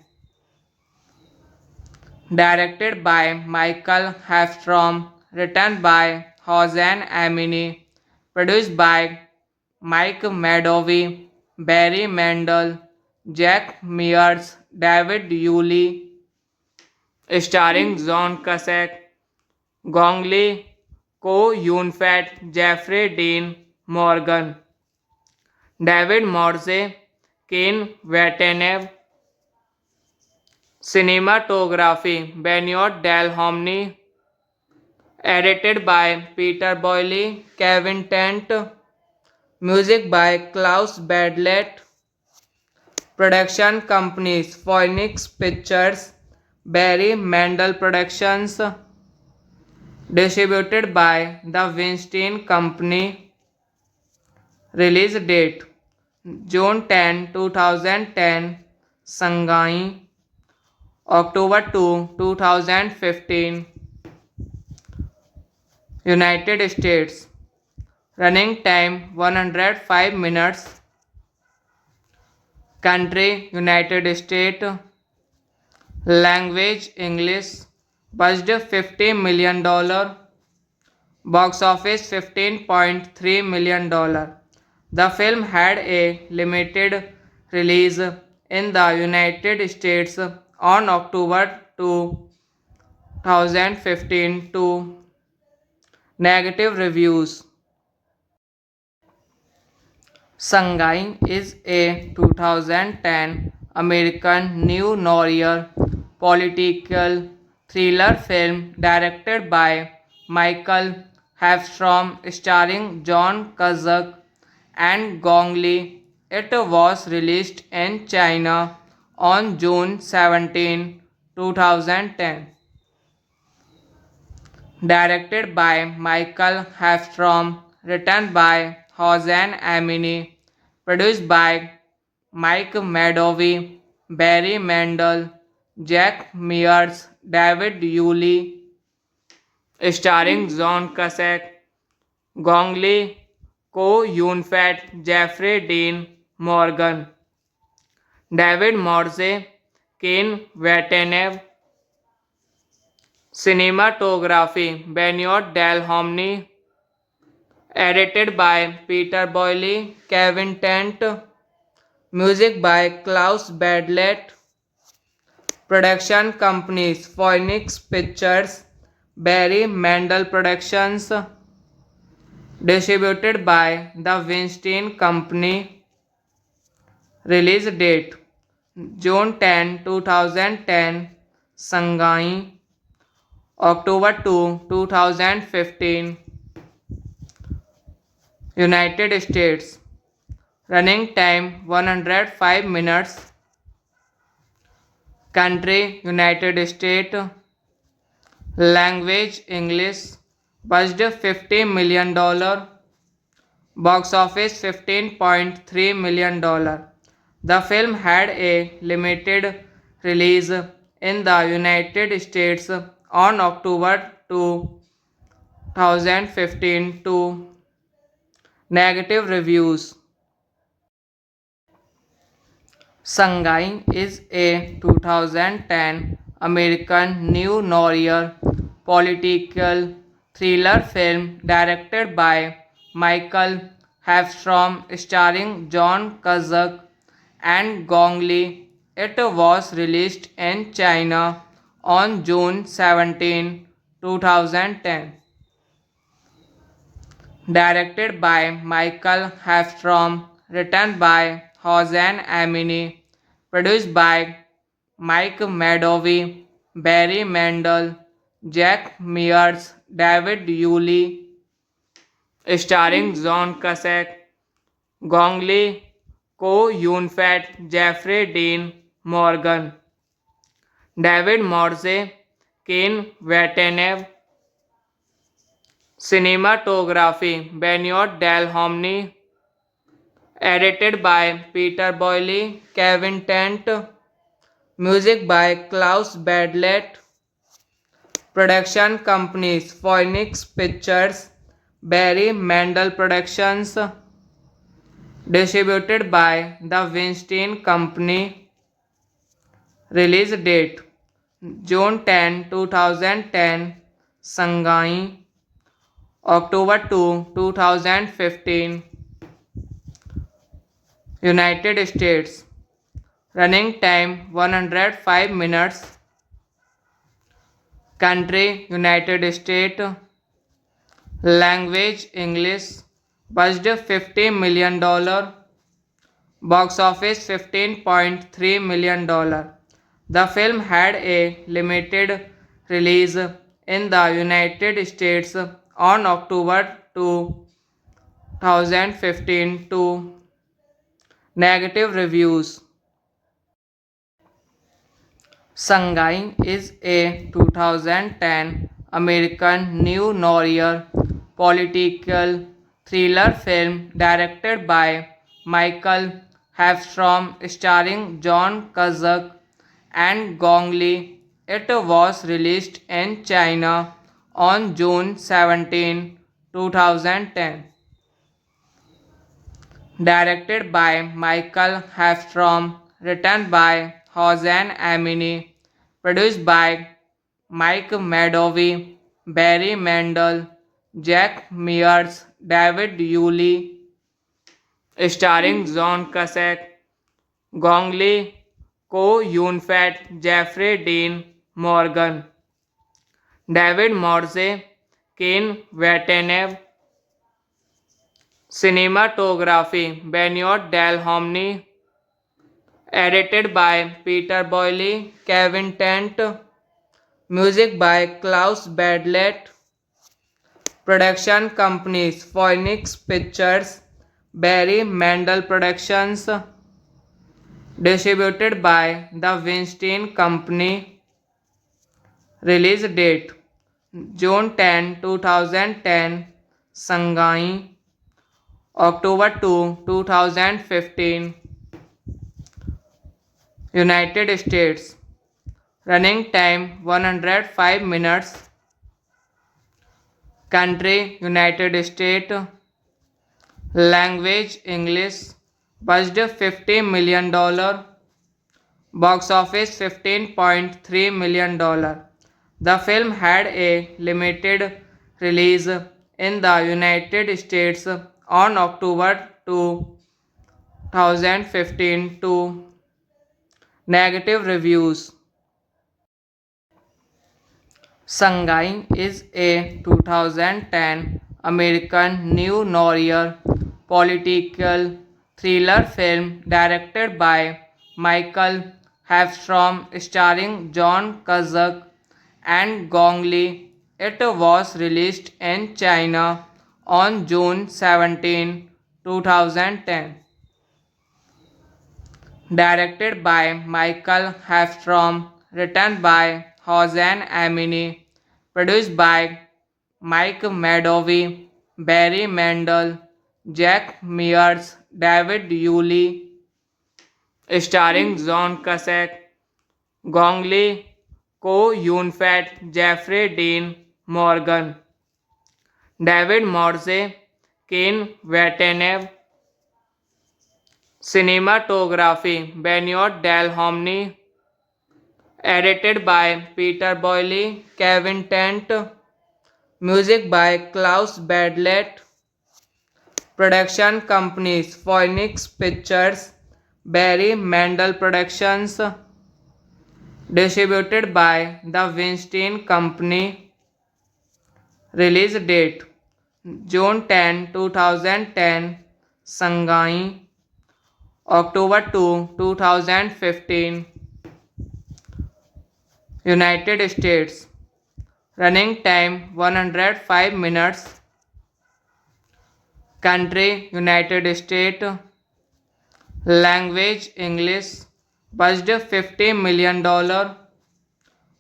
Directed by Michael Hafstrom, written by Hossein Amini, produced by Mike Madovi, Barry Mendel, Jack Mears, David Yulee, starring John Cusack, Gong Li, Ko Yun-fat, Jeffrey Dean Morgan, David Morse, Ken Watanabe, cinematography Benoit Delhomny, edited by Peter Boyle, Kevin Tent, music by Klaus Badlet, production companies Phoenix Pictures, Barry Mendel Productions, distributed by the Weinstein Company, release date June 10, 2010, Shanghai, October 2, 2015, United States, running time 105 minutes, country United States, language English, budget $50 million, box office $15.3 million. The film had a limited release in the United States on October 2, 2015 to negative reviews. Shanghai is a 2010 American neo-noir political thriller film directed by Michael Hafstrom, starring John Cusack and Gong Li. It was released in China on June 17, 2010. Directed by Michael Hafstrom, written by Hossein Amini, produced by Mike Madovi, Barry Mendel, Jack Mears, David Yulee, starring John Cusack, Gong Li, Ko Yun-fat, Jeffrey Dean Morgan, David Morse, Ken Watanabe, cinematography Benoit Delhomny, edited by Peter Boyle, Kevin Tent, music by Klaus Badlet, Production companies Phoenix Pictures, Barry Mandel Productions, distributed by the Weinstein Company. Release date June 10, 2010, Shanghai, October 2, 2015, United States. Running time 105 minutes. Country United States. Language English. Budget $50 million. Box office $15.3 million. The film had a limited release in the United States on October 2, 2015 to negative reviews. Shanghai is a 2010 American neo noir political thriller film directed by Michael Hafstrom starring John Cusack and Gong Li. It was released in China on June 17, 2010. Directed by Michael Hafstrom, written by Hossein Amini, produced by Mike Madovi, Barry Mandel, Jack Mears, David Yulee, starring John Cusack, Gong Li, Ko Yun-fat, Jeffrey Dean Morgan, David Morse, Ken Watanabe, cinematography Benoit Delhomny, edited by Peter Boyle, Kevin Tent, music by Klaus Badlet, production companies Phoenix Pictures, Barry Mandel Productions, distributed by the Weinstein Company. Release date June 10, 2010, Shanghai, October 2, 2015, United States. Running time 105 minutes. Country United States. Language English. Budget $50 million. Box office $15.3 million. The film had a limited release in the United States on October 2, 2015 to negative reviews. Shanghai is a 2010 American neo noir political thriller film directed by Michael Hafstrom starring John Cusack and Gong Li. It was released in China on June 17, 2010. Directed by Michael Hafstrom, written by Hossein Amini, produced by Mike Madovi, Barry Mandel, Jack Mears, David Yulee, starring John Cusack, Gong Li, Ko Yun-fat, Jeffrey Dean Morgan, David Morse, Ken Watanabe, cinematography Benoit Delhomny, edited by Peter Boyle, Kevin Tent, music by Klaus Badlet, production companies Phoenix Pictures, Barry Mandel Productions, distributed by the Weinstein Company. Release date June 10, 2010, Shanghai, October 2, 2015, United States. Running time 105 minutes. Country United States. Language English. Budget $50 million. Box office $15.3 million. The film had a limited release in the United States on October 2, 2015 to negative reviews. Sangai is a 2010 American neo noir political thriller film directed by Michael Hafstrom starring John Cusack and Gong Li. It was released in China on June 17, 2010. Directed by Michael Hafstrom, written by Hossein Amini, produced by Mike Madovi, Barry Mendel, Jack Mears, David Yulee, starring John Cusack, Gong Li, Ko Yun-fat, Jeffrey Dean Morgan, David Morse, Ken Vatanev, cinematography Benoit Delhomny, edited by Peter Boyle, Kevin Tent, music by Klaus Badlet, production companies Phoenix Pictures, Barry Mendel Productions, distributed by the Weinstein Company, release date June 10, 2010, Shanghai, October 2, 2015, United States, running time 105 minutes, country United States, language English, budget $50 million,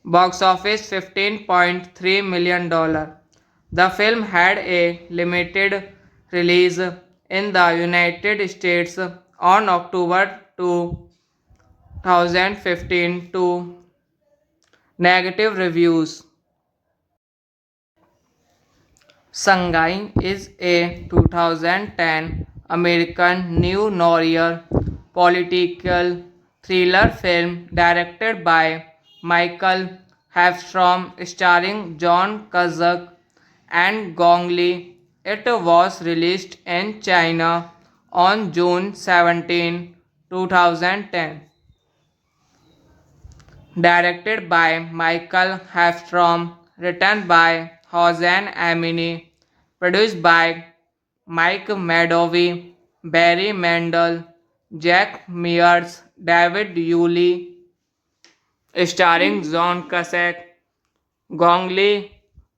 box office $15.3 million. The film had a limited release in the United States on October 2, 2015 to negative reviews. Sangai is a 2010 American neo noir political thriller film directed by Michael Hafstrom starring John Cusack and Gong Li. It was released in China on June 17, 2010. Directed by Michael Hafstrom, written by Hossein Amini, produced by Mike Madovi, Barry Mendel, Jack Mears, David Yulee, starring John Cusack, Gong Li,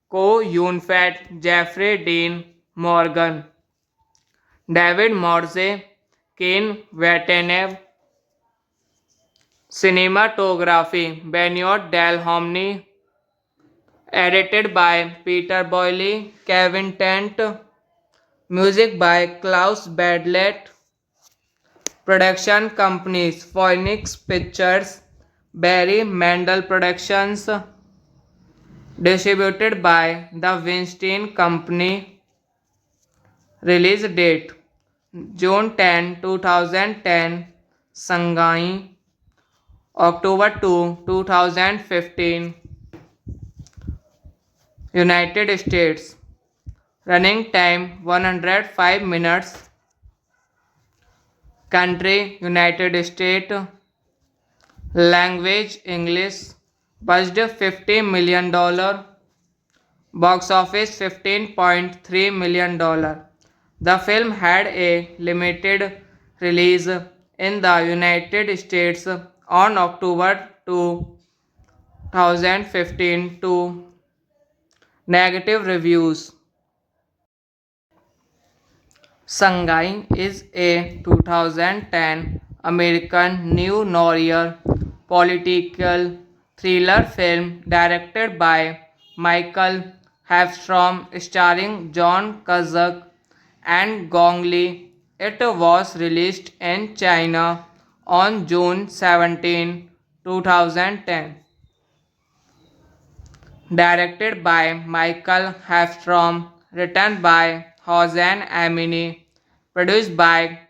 Ko Yun-fat, Jeffrey Dean Morgan, David Morse, Ken Vatanev, cinematography Benoit Delhomny, edited by Peter Boyle, Kevin Tent, music by Klaus Badlet, production companies Phoenix Pictures, Barry Mendel Productions, distributed by the Weinstein Company, release date June 10, 2010, Shanghai, October 2, 2015, United States, running time 105 minutes, country United States, language English, budget $50 million, box office $15.3 million. The film had a limited release in the United States on October 2, 2015 to negative reviews. Sangai is a 2010 American neo noir political thriller film directed by Michael Hafstrom starring John Cusack and Gong Li. It was released in China on June 17, 2010. Directed by Michael Hafstrom, written by Hossein Amini, produced by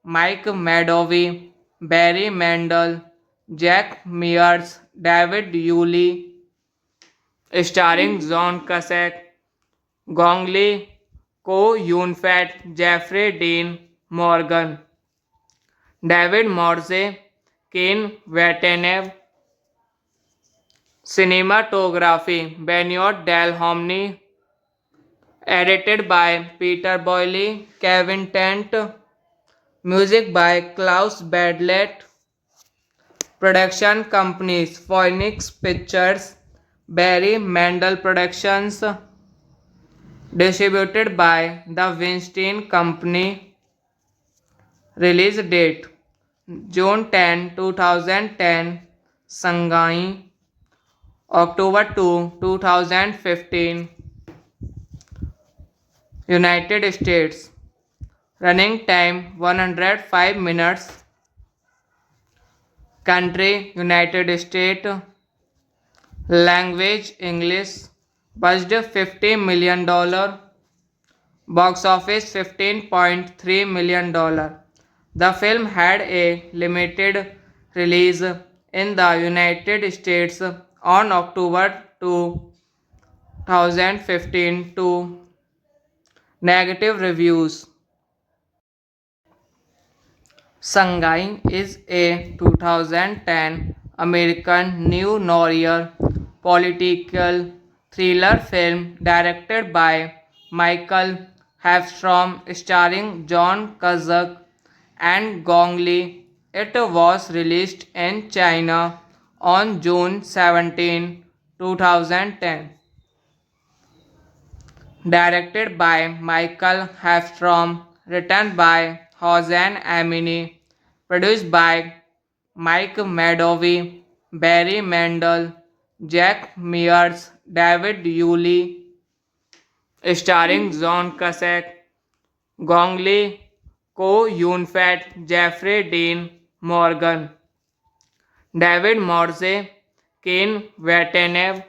Mike Madovi, Barry Mendel, Jack Mears, David Yulee, starring John Cusack, Gong Li, Ko Yun-fat, Jeffrey Dean Morgan, David Morse, Ken Vatanev, Cinematography Benoit Delhomny, edited by Peter Boyle, Kevin Tent, music by Klaus Badlet, production companies Phoenix Pictures, Barry Mandel Productions, distributed by the Weinstein Company, release date June 10, 2010, Shanghai, October 2, 2015, United States, running time 105 minutes, country United States, language English, budget $50 million, box office $15.3 million. The film had a limited release in the United States on October 2, 2015 to negative reviews. Shanghai is a 2010 American neo noir political thriller film directed by Michael Hafstrom starring John Cusack and Gong Li. It was released in China on June 17, 2010. Directed by Michael Hafstrom, written by Hossein Amini, produced by Mike Madovi, Barry Mandel, Jack Mears, David Yulee, starring John Cusack, Gong Li, Ko Yun-fat, Jeffrey Dean Morgan, David Morse, Ken Watanabe.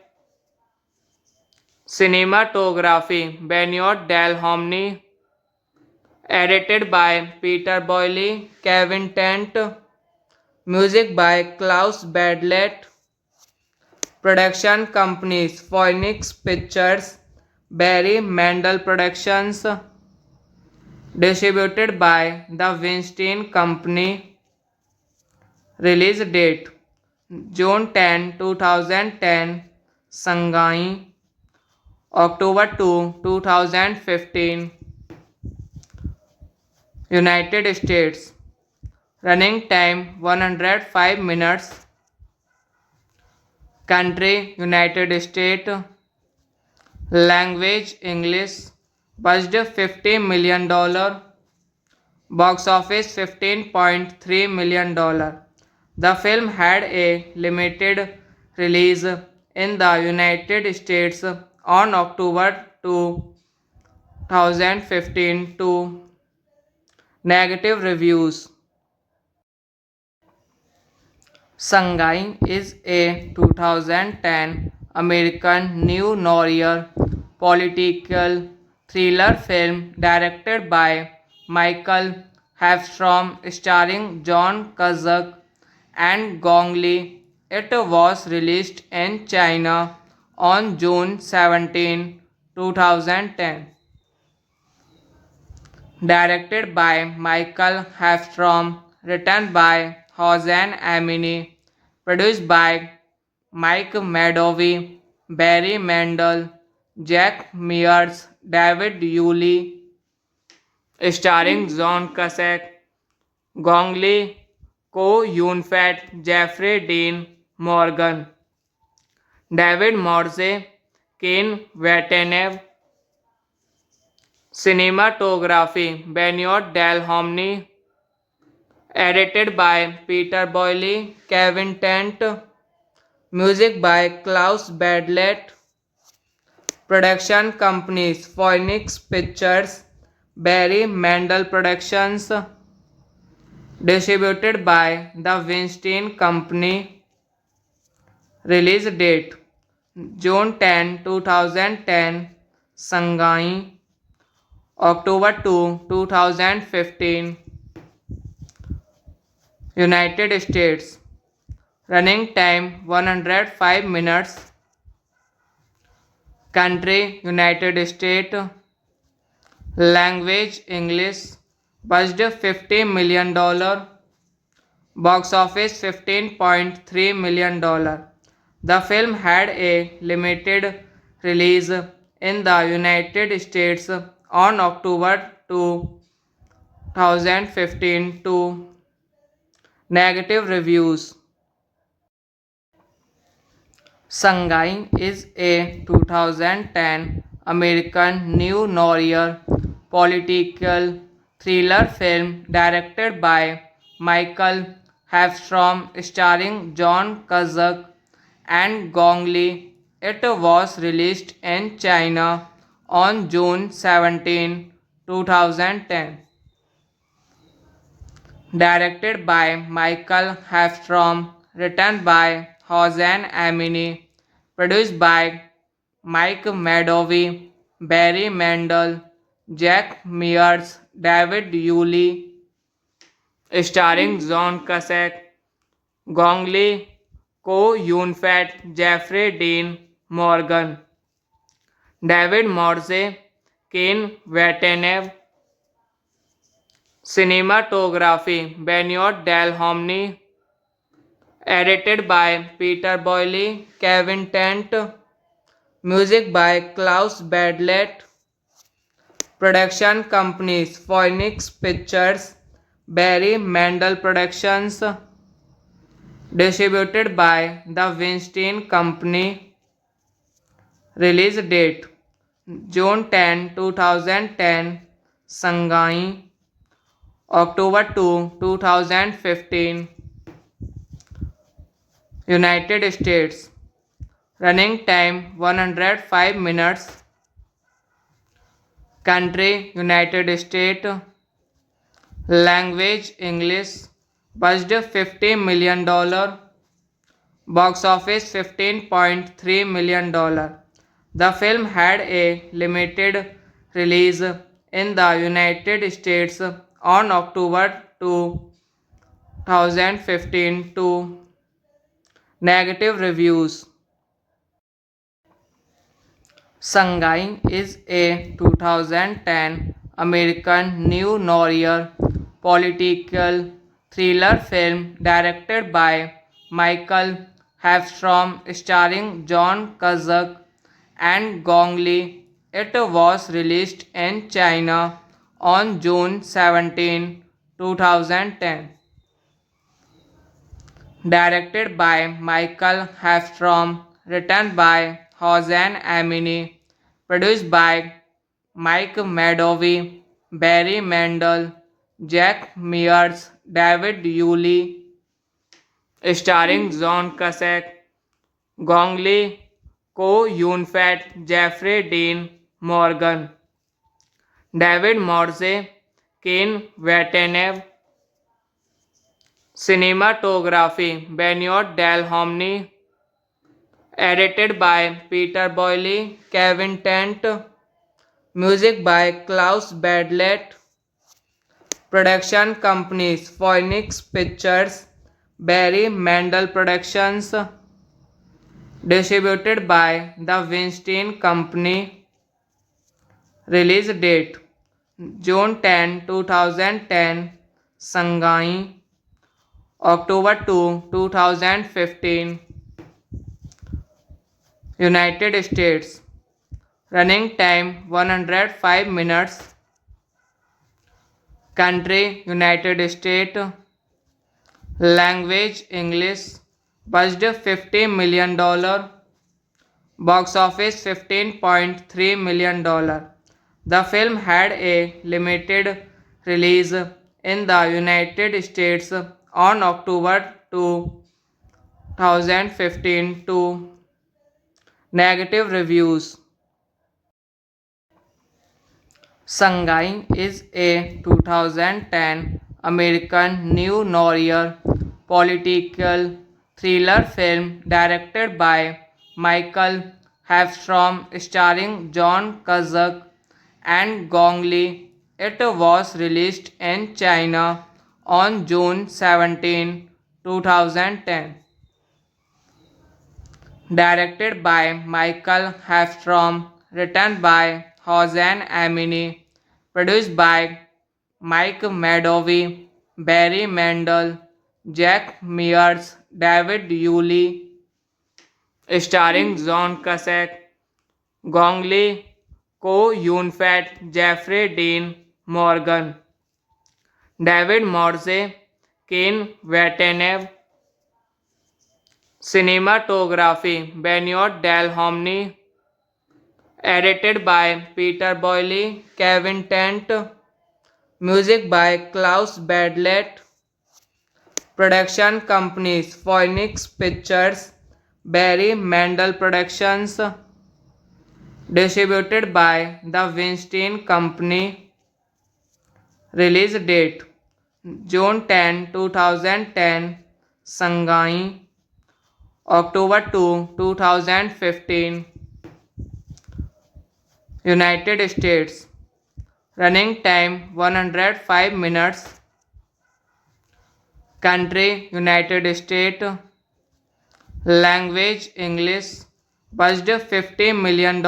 Cinematography Benoit Delhomny, edited by Peter Boyle, Kevin Tent, music by Klaus Badlet, production companies Phoenix Pictures, Barry Mandel Productions, distributed by the Weinstein Company, release date June 10, 2010, Shanghai, October 2, 2015, United States, running time 105 minutes, country United States, language English, budget $50 million, box office $15.3 million. The film had a limited release in the United States on October 2, 2015 to negative reviews. Shanghai is a 2010 American neo noir political thriller film directed by Michael Hafstrom starring John Cusack and Gong Li. It was released in China on June 17, 2010. Directed by Michael Hafstrom, written by Hossein Amini, produced by Mike Madovi, Barry Mandel, Jack Mears, David Yulee, starring John Cusack, Gong Li, Ko Yun-fat, Jeffrey Dean Morgan, David Morse, Ken Watanabe. Cinematography Benoit Delhomny, edited by Peter Boyle, Kevin Tent, music by Klaus Badlet, production companies Phoenix Pictures, Barry Mandel Productions, distributed by the Weinstein Company, release date June 10, 2010, Shanghai, October 2, 2015, United States, running time 105 minutes, country United States, language English, budget $50 million, box office $15.3 million. The film had a limited release in the United States on October 2015 to negative reviews. Sangai is a 2010 American neo noir political thriller film directed by Michael Hafstrom starring John Cusack and Gong Li. It was released in China on June 17, 2010. Directed by Michael Hafstrom, written by Hossein Amini, produced by Mike Madovi, Barry Mendel, Jack Mears, David Yulee, starring John Cusack, Gong Li, Ko Yun-fat, Jeffrey Dean Morgan, David Morse, Ken Watanabe, cinematography Benoit Delhomny, edited by Peter Boyle, Kevin Tent, music by Klaus Badlet, production companies Phoenix Pictures, Barry Mendel Productions, distributed by the Weinstein Company, release date June 10, 2010, Shanghai, October 2, 2015, United States. Running time 105 minutes. Country United States. Language English. Budget $50 million. Box office $15.3 million. The film had a limited release in the United States on October 2, 2015 to negative reviews. Sangai is a 2010 American neo noir political thriller film directed by Michael Hafstrom starring John Cusack and Gong Li. It was released in China on June 17, 2010. Directed by Michael Hafstrom, written by Hossein Amini, produced by Mike Madovi, Barry Mendel, Jack Mears, David Yulee, starring John Cusack, Gong Li, Ko Yun-fat, Jeffrey Dean Morgan, David Morse, Ken Watanabe, cinematography Benoit Delhomny, edited by Peter Boyle, Kevin Tent, music by Klaus Badlet, production companies Phoenix Pictures, Barry Mendel Productions, distributed by the Weinstein Company, release date June 10, 2010, Shanghai, October 2, 2015, United States. Running time 105 minutes. Country United States. Language English. Budget $50 million. Box office $15.3 million. The film had a limited release in the United States on October 2, 2015 to negative reviews. Sangai is a 2010 American neo noir political thriller film directed by Michael Hafstrom starring John Cusack and Gong Li. It was released in China on June 17, 2010. Directed by Michael Hafstrom, written by Hossein Amini, produced by Mike Madovi, Barry Mendel, Jack Mears, David Yulee, starring John Cusack, Gong Li, Ko Yun Fat, Jeffrey Dean Morgan, David Morse, Ken Watanabe, cinematography Benoit Delhomny, edited by Peter Boyle, Kevin Tent, music by Klaus Badlet, production companies Phoenix Pictures, Barry Mandel Productions, distributed by the Weinstein Company, release date June 10, 2010, Shanghai, October 2, 2015, United States, running time 105 minutes, country United States, language English, budget $50 million,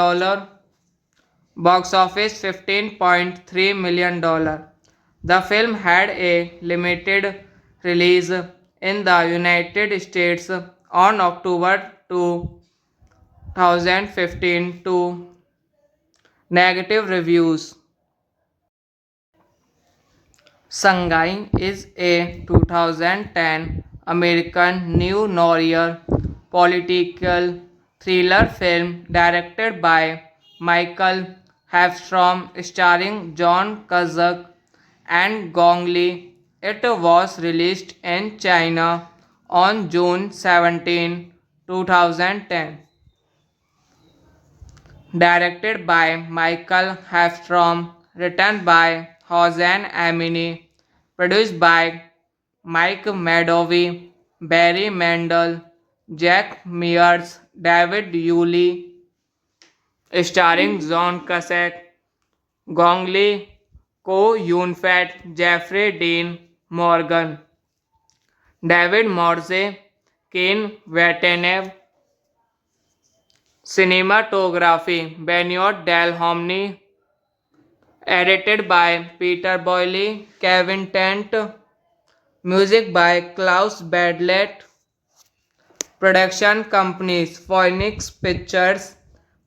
box office $15.3 million. The film had a limited release in the United States on October 2, 2015 to negative reviews. Shanghai is a 2010 American neo-noir political thriller film directed by Michael Hafstrom starring John Cusack and Gong Li. It was released in China on June 17, 2010. Directed by Michael Hafstrom, written by Hossein Amini, produced by Mike Madovi, Barry Mandel, Jack Mears, David Yulee, starring John Cusack, Gong Li, Ko Yun Fat, Jeffrey Dean Morgan, David Morse, Ken Watanabe, cinematography Benoit Delhomny, edited by Peter Boyle, Kevin Tent, music by Klaus Badlet, production companies Phoenix Pictures,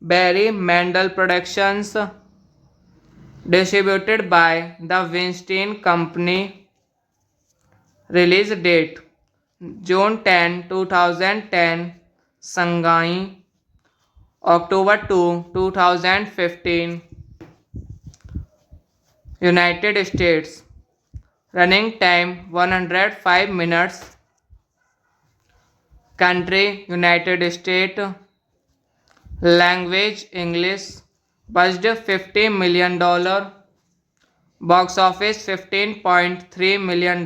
Barry Mandel Productions, distributed by the Weinstein Company, release date June 10, 2010, Shanghai, October 2, 2015, United States, running time 105 minutes, country United States, language English, budget $50 million, box office $15.3 million,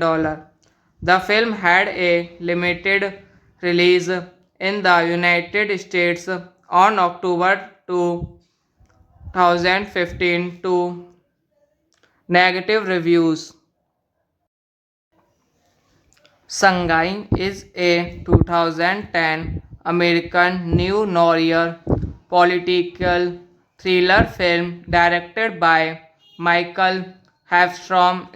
The film had a limited release in the United States on October 2, 2015 to negative reviews. Shanghai is a 2010 American neo-noir political thriller film directed by Michael Hafstrom,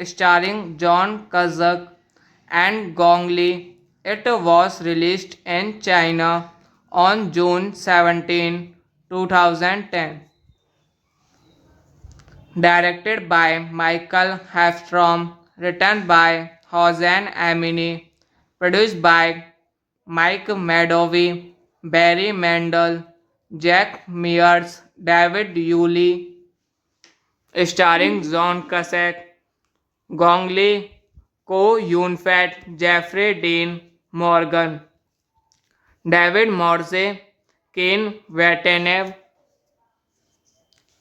written by Michael Hafstrom, produced by Mike Madovi, Barry Mandel, Jack Mears, David Yulee, starring John Cusack, Gong Li, Ko Yun Fat, Jeffrey Dean Morgan, David Morse, Ken Watanabe,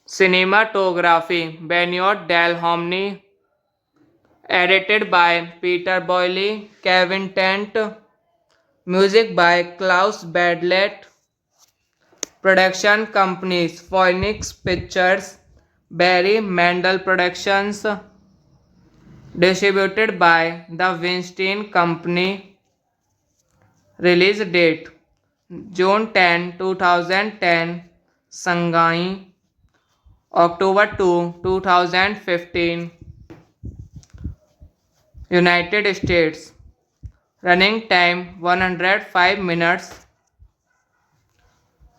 cinematography Benoit Delhomny, edited by Peter Boyle, Kevin Tent, music by Klaus Badlet, production companies Phoenix Pictures, Barry Mandel Productions, distributed by the Weinstein Company, release date June 10, 2010, Shanghai, October 2, 2015, United States, country United States, language English, budget $50 million, box office $15.3 million. The film had a limited release in the United States on October 2, 2015 to negative reviews. Shanghai is a 2010 American neo-noir political thriller film directed by Michael Hafstrom starring John Cusack and Gong Li. It was released in China on June 17, 2010. Directed by Michael Hafstrom, written by Hossein Amini, produced by Mike Madovi, Barry Mandel, Jack Mears, David Yulee, starring John Cusack, Gong Li, Ko Yun Fat, Jeffrey Dean Morgan, David Morse, Ken Watanabe, cinematography Benoit Delhomny, edited by Peter Boyle, Kevin Tent, music by Klaus Badlet, production companies Phoenix Pictures, Barry Mandel Productions, distributed by the Weinstein Company, release date June 10, 2010, Shanghai, October 2, 2015, United States, running time 105 minutes,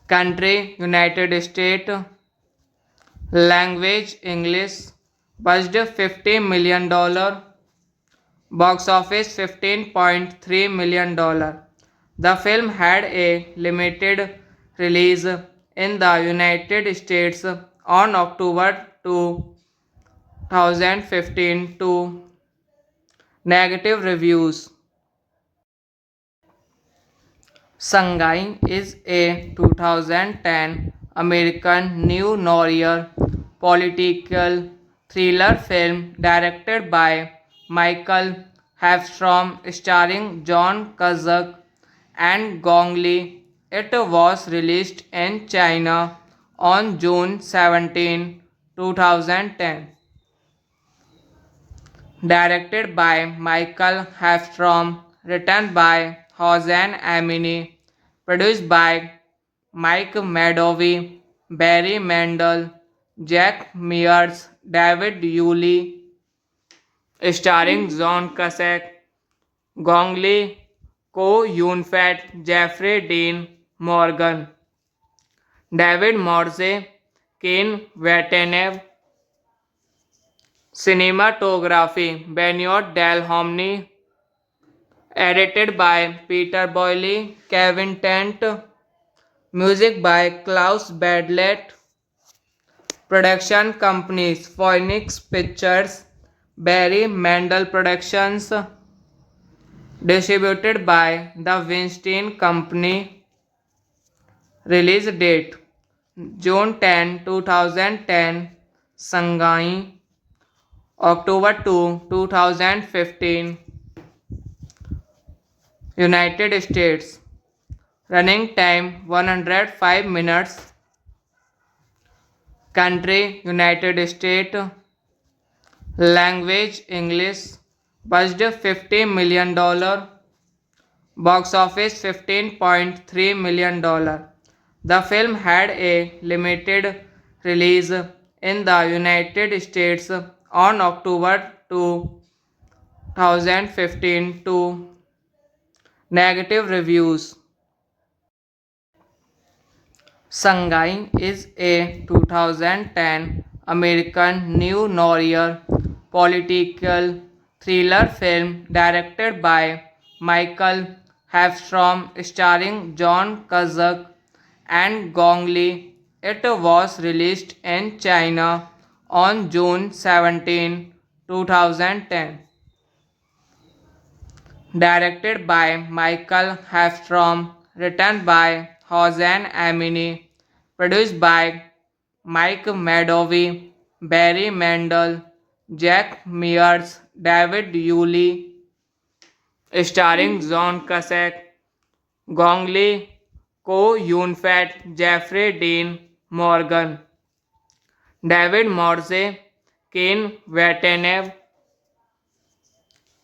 Country United States. Language English. Budget $50 million. Box office $15.3 million. The film had a limited release in the United States on October 2015 to negative reviews. Sangai is a 2010 American neo noir political thriller film directed by Michael Hafstrom starring John Cusack and Gong Li. It was released in China on June 17, 2010. Directed by Michael Hafstrom, written by Hossein Amini, produced by Mike Madovi, Barry Mendel, Jack Mears, David Yulee, starring John Cusack, Gong Li, Ko Yun-fat, Jeffrey Dean Morgan, David Morse, Ken Watanabe. Cinematography Benoit Delhomme. Edited by Peter Boyle, Kevin Tent. Music by Klaus Badlet. Production companies Phoenix Pictures, Barry Mendel Productions. Distributed by The Weinstein Company. Release date June 10, 2010. Shanghai. October 2, 2015. United States. Running time 105 minutes. Country United States. Language English. Budget $50 million. Box office $15.3 million. The film had a limited release in the United States on October 2, 2015 to negative reviews. Sangai is a 2010 American neo noir political thriller film directed by Michael Hafstrom starring John Cusack and Gong Li. It was released in China on June 17, 2010. Directed by Michael Hafstrom, written by Hossein Amini, produced by Mike Madovi, Barry Mendel, Jack Mears, David Yulee, starring John Cusack, Gong Li, Ko Yun-fat, Jeffrey Dean Morgan, David Morse, Ken Watanabe.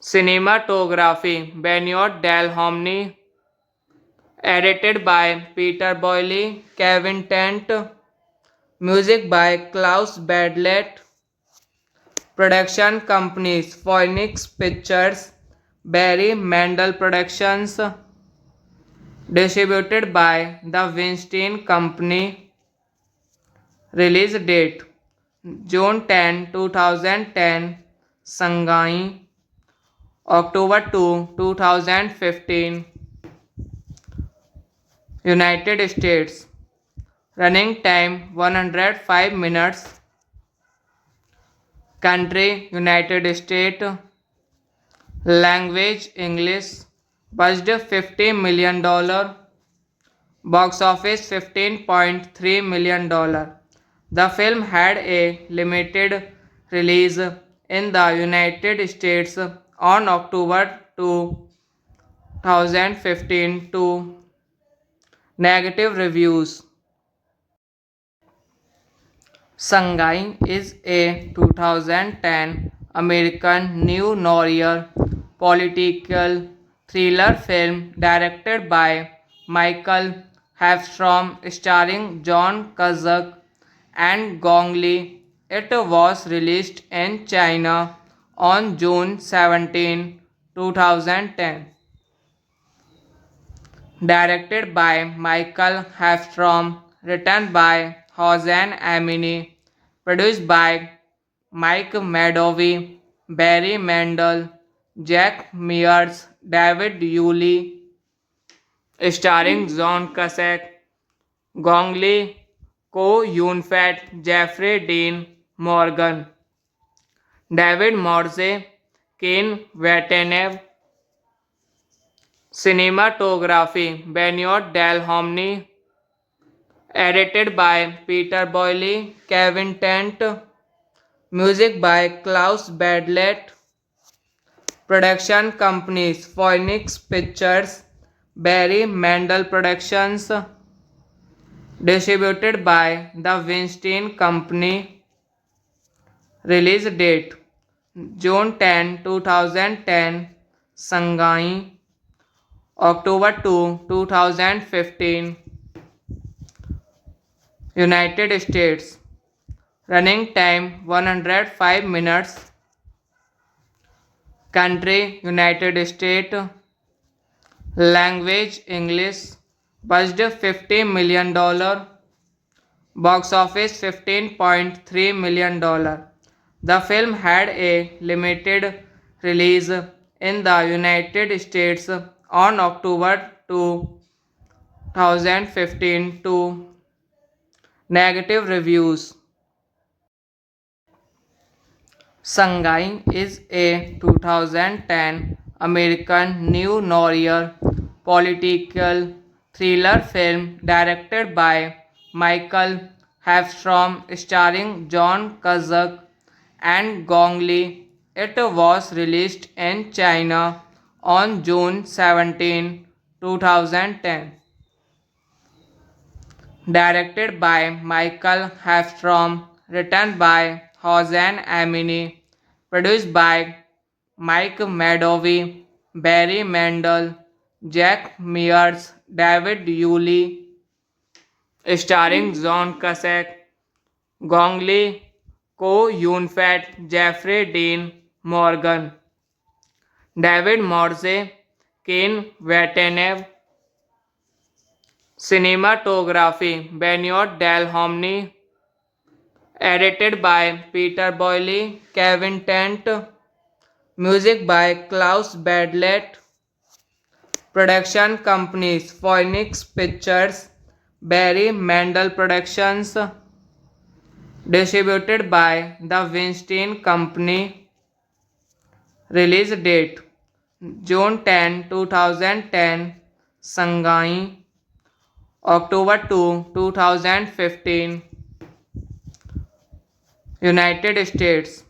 Cinematography Benoit Delhomme. Edited by Peter Boyle, Kevin Tent. Music by Klaus Badlet. Production companies Phoenix Pictures, Barry Mendel Productions. Distributed by The Weinstein Company. Release date June 10, 2010. Shanghai. October 2, 2015. United States. Running time 105 minutes. Country United States. Language English. Budget $50 million. Box office $15.3 million. The film had a limited release in the United States on October 2, 2015 to negative reviews. Sangai is a 2010 American neo noir political thriller film directed by Michael Hafstrom starring John Cusack and Gong Li. It was released in China on June 17, 2010. directed by Michael Hafstrom, written by Hossein Amini, produced by Mike Madovi, Barry Mendel, Jack Mears, David Yulee, starring John Cusack, Gong Li, Ko Yun-fat, Jeffrey Dean Morgan, David Morse, Ken Watanabe, cinematography Benoit Delhomny, edited by Peter Boyle, Kevin Tent, music by Klaus Badlet, production companies Phoenix Pictures, Barry Mendel Productions, distributed by the Weinstein Company, release date June 10, 2010, Shanghai, October 2, 2015, United States, running time 105 minutes, country United States, language English, budget $50 million, box office $15.3 million. The film had a limited release in the United States on October 2015 to negative reviews. Shanghai is a 2010 American neo-noir political thriller film directed by Michael Hafstrom starring John Cusack and Gong Li. It was released in China on June 17, 2010. Directed by Michael Hafstrom, written by Hossein Amini, produced by Mike Madovi, Barry Mendel, Jack Mears, David Yulee, starring John Cusack, Gong Li, Ko Yun-fat, Jeffrey Dean Morgan, David Morse, Ken Watanabe, cinematography Benoit Delhomny, edited by Peter Boyle, Kevin Tent, music by Klaus Badlet, production companies Phoenix Pictures, Barry Mendel Productions, distributed by the Weinstein Company, release date June 10, 2010, Shanghai, October 2, 2015, United States,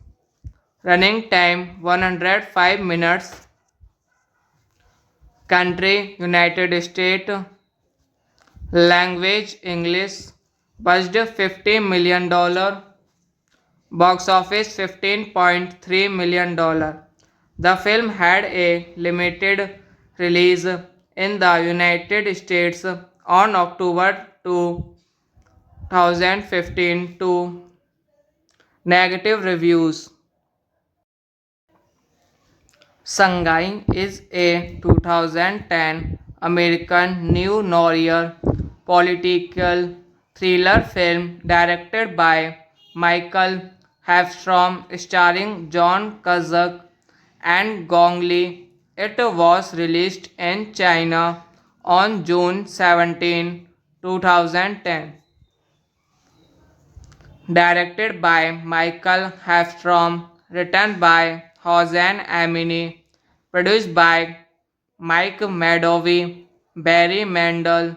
running time 105 minutes, country United States, language English, budget $50 million, box office $15.3 million. The film had a limited release in the United States on October 2015 to negative reviews. Shanghai is a 2010 American neo-noir political thriller film directed by Michael Hafstrom starring John Cusack and Gong Li. It was released in China on June 17, 2010. Directed by Michael Hafstrom, written by Hossein Amini, produced by Mike Madovi, Barry Mendel,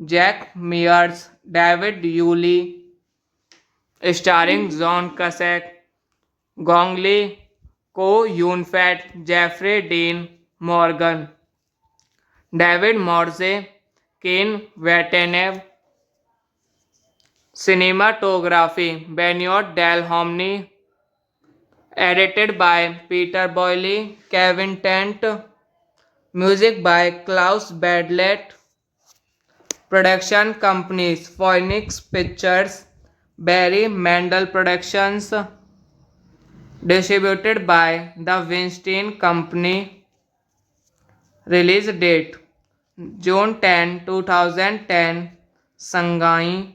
Jack Mears, David Yulee, starring John Cusack, Gong Li, Ko Yun-fat, Jeffrey Dean Morgan, David Morse, Ken Watanabe, cinematography Benoit Delhomny, edited by Peter Boyle, Kevin Tent, music by Klaus Badlet, production companies Phoenix Pictures, Barry Mendel Productions, distributed by the Weinstein Company, release date June 10, 2010, Shanghai,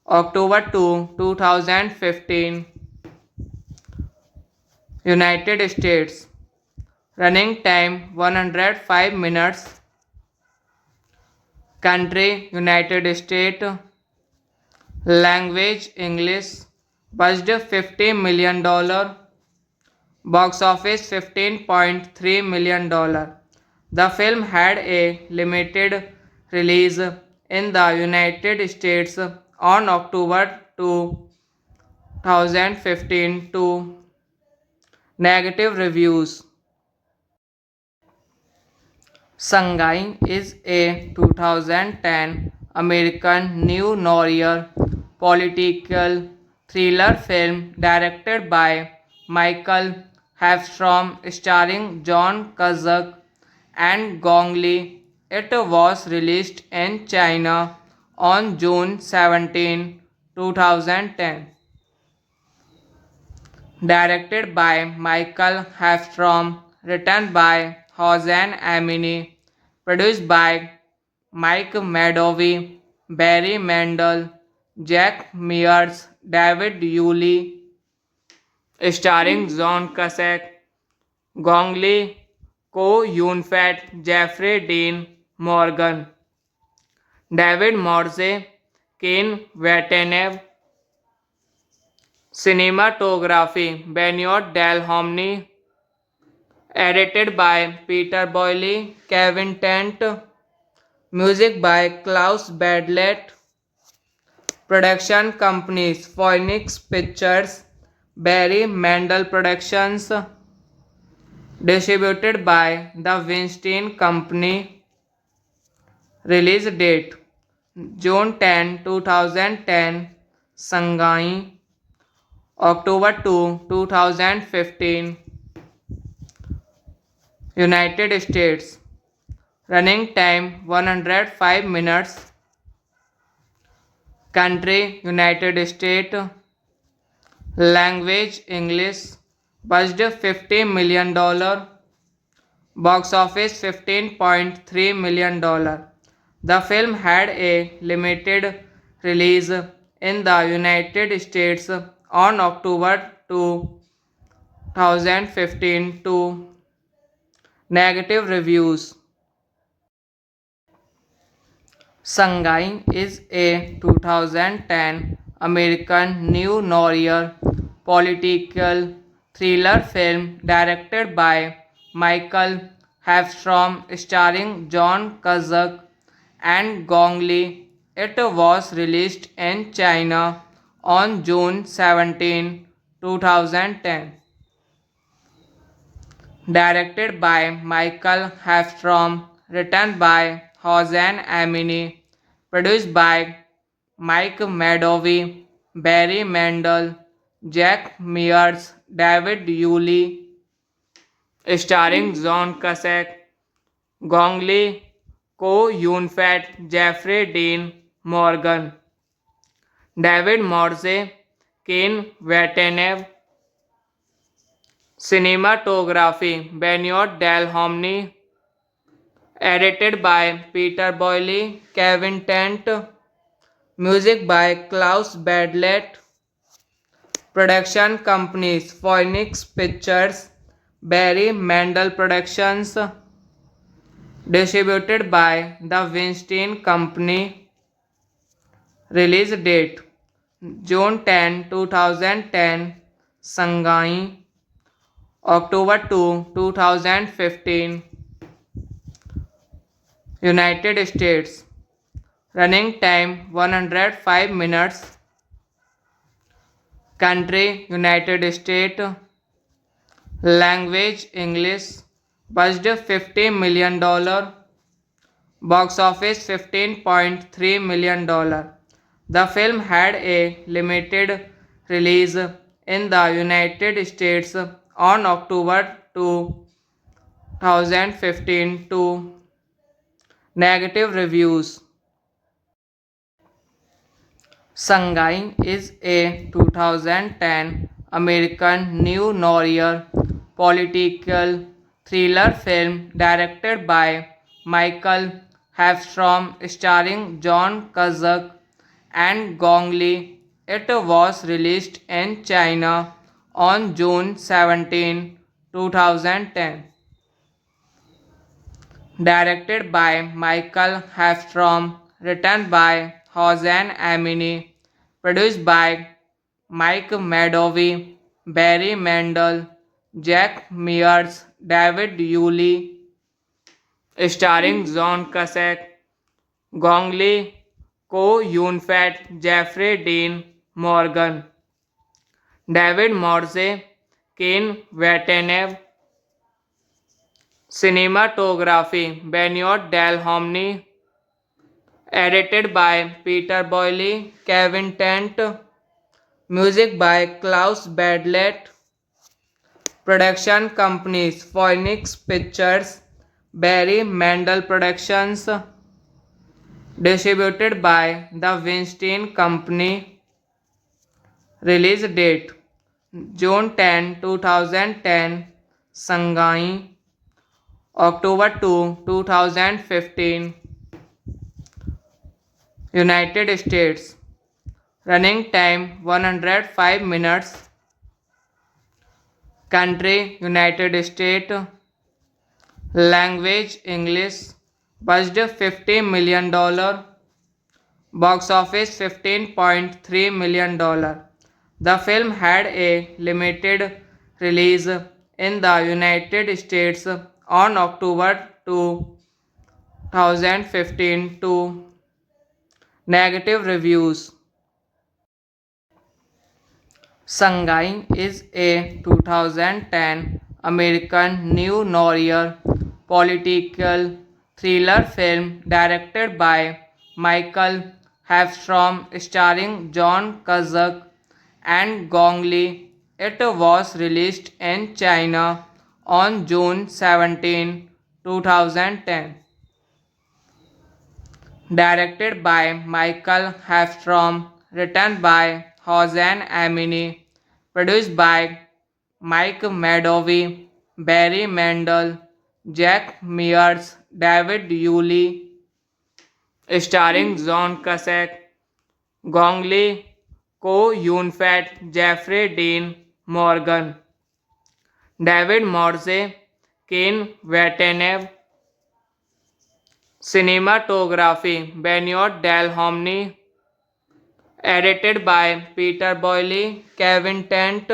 October 2, 2015, United States. Running time 105 minutes. Country United States. Language English. Budget $50 million. Box office $15.3 million. The film had a limited release in the United States on October 2, 2015 to negative reviews. Shanghai is a 2010 American neo noir political thriller film directed by Michael Hafstrom starring John Cusack and Gong Li. It was released in China on June 17, 2010. Directed by Michael Hafstrom, written by Hossein Amini, produced by Mike Madovi, Barry Mendel, Jack Mears, David Yulee, starring John Cusack, Gong Li, Ko Yun-fat, Jeffrey Dean Morgan, David Morse, Ken Watanabe. Cinematography Benoit Delhomme. Edited by Peter Boyle, Kevin Tent. Music by Klaus Badlet. Production companies Phoenix Pictures, Barry Mendel Productions. Distributed by The Weinstein Company. Release date June 10, 2010, Shanghai, October 2, 2015, United States. Running time 105 minutes. Country United States. Language English. Budget $50 million. Box office $15.3 million. The film had a limited release in the United States on October 2, 2015 to negative reviews. Shanghai is a 2010 American neo noir political thriller film directed by Michael Hafstrom starring John Cusack and Gong Li. It was released in China on June 17, 2010. Directed by Michael Hafstrom, written by Hossein Amini, produced by Mike Madovi, Barry Mendel, Jack Mears, David Yulee, starring John Cusack, Gong Li, Ko Yun-fat, Jeffrey Dean Morgan, David Morse, Ken Watanabe. Cinematography Benoit Delhomme. Edited by Peter Boyle, Kevin Tent. Music by Klaus Badlet. Production companies Phoenix Pictures, Barry Mendel Productions. Distributed by The Weinstein Company. Release date June 10, 2010, Shanghai, October 2, 2015, United States. Running time 105 minutes. Country United States. Language English. Budget $50 million. Box office $15.3 million. The film had a limited release in the United States on October 2, 2015 to negative reviews. Shanghai is a 2010 American neo noir political thriller film directed by Michael Hafstrom, starring John Cusack and Gong Li. It was released in China on June 17, 2010. Directed by Michael Hafstrom, written by Hossein Amini, produced by Mike Madovi, Barry Mendel, Jack Mears, David Yulee, starring John Cusack, Gong Li, Ko Yun-fat, Jeffrey Dean Morgan, David Morse, Ken Watanabe, cinematography Benoit Delhomny, edited by Peter Boyle, Kevin Tent, music by Klaus Badlet, production companies Phoenix Pictures, Barry Mendel Productions, distributed by the Weinstein Company, release date June 10, 2010, Shanghai, October 2, 2015, United States, running time 105 minutes, country United States, language English, budget $50 million, box office $15.3 million. The film had a limited release in the United States on October 2, 2015 to negative reviews. Shanghai is a 2010 American neo-noir political thriller film directed by Michael Hafstrom, starring John Cusack and Gong Li. It was released in China on June 17, 2010. Directed by Michael Hafstrom, written by Hossein Amini, produced by Mike Madovi, Barry Mendel, Jack Mears, David Yulee, starring John Cusack, Gong Li, Ko Yun-fat, Jeffrey Dean Morgan, David Morse, Ken Watanabe, cinematography Benoit Delhomny, edited by Peter Boyle, Kevin Tent,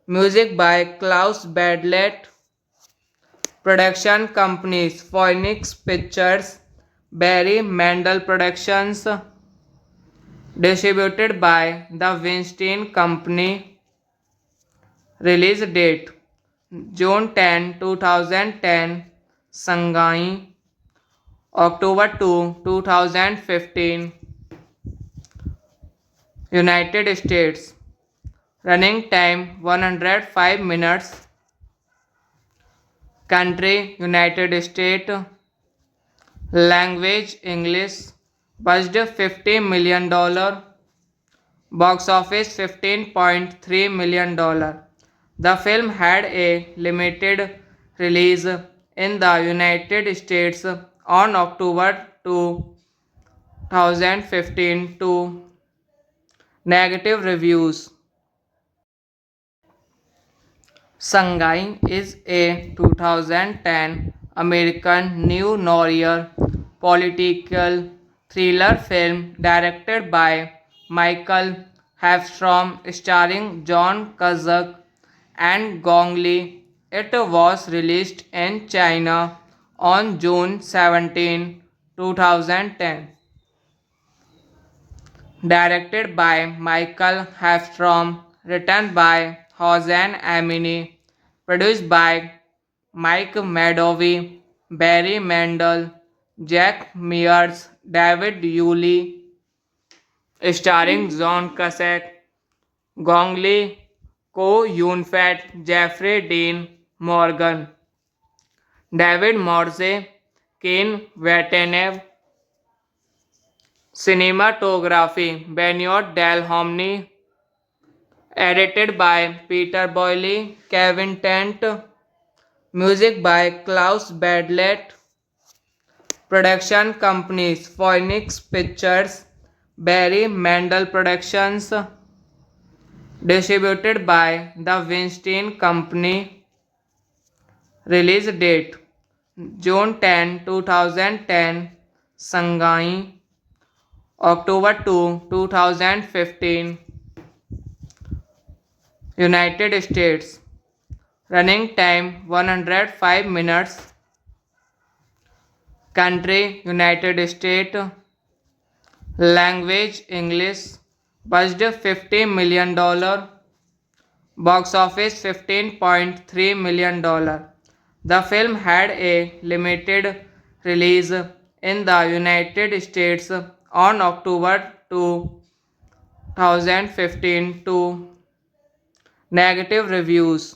music by Klaus Badlet, production companies Phoenix Pictures, Barry Mendel Productions, distributed by the Weinstein Company, release date June 10, 2010, Shanghai, October 2, 2015, United States, running time 105 minutes, country United States, language English, budget $50 million, box office $15.3 million. The film had a limited release in the United States on October 2, 2015 to negative reviews. Shanghai is a 2010 American neo-noir political thriller film directed by Michael Hafstrom, starring John Cusack and Gong Li. It was released in China on June 17, 2010. Directed by Michael Hafstrom, written by Hossein Amini, produced by Mike Madovi, Barry Mendel, Jack Mears, David Yulee, starring John Cusack, Gong Li, Ko Yun-fat, Jeffrey Dean Morgan, David Morse, Ken Watanabe, cinematography Benoit Delhomny, edited by Peter Boyle, Kevin Tent, music by Klaus Badlet, Production companies Phoenix Pictures, Barry Mandel Productions, distributed by the Weinstein Company. Release date June 10, 2010, Shanghai, October 2, 2015, United States. Running time 105 minutes. Country United States. Language English. Budget $50 million. Box office $15.3 million. The film had a limited release in the United States on October 2, 2015 to negative reviews.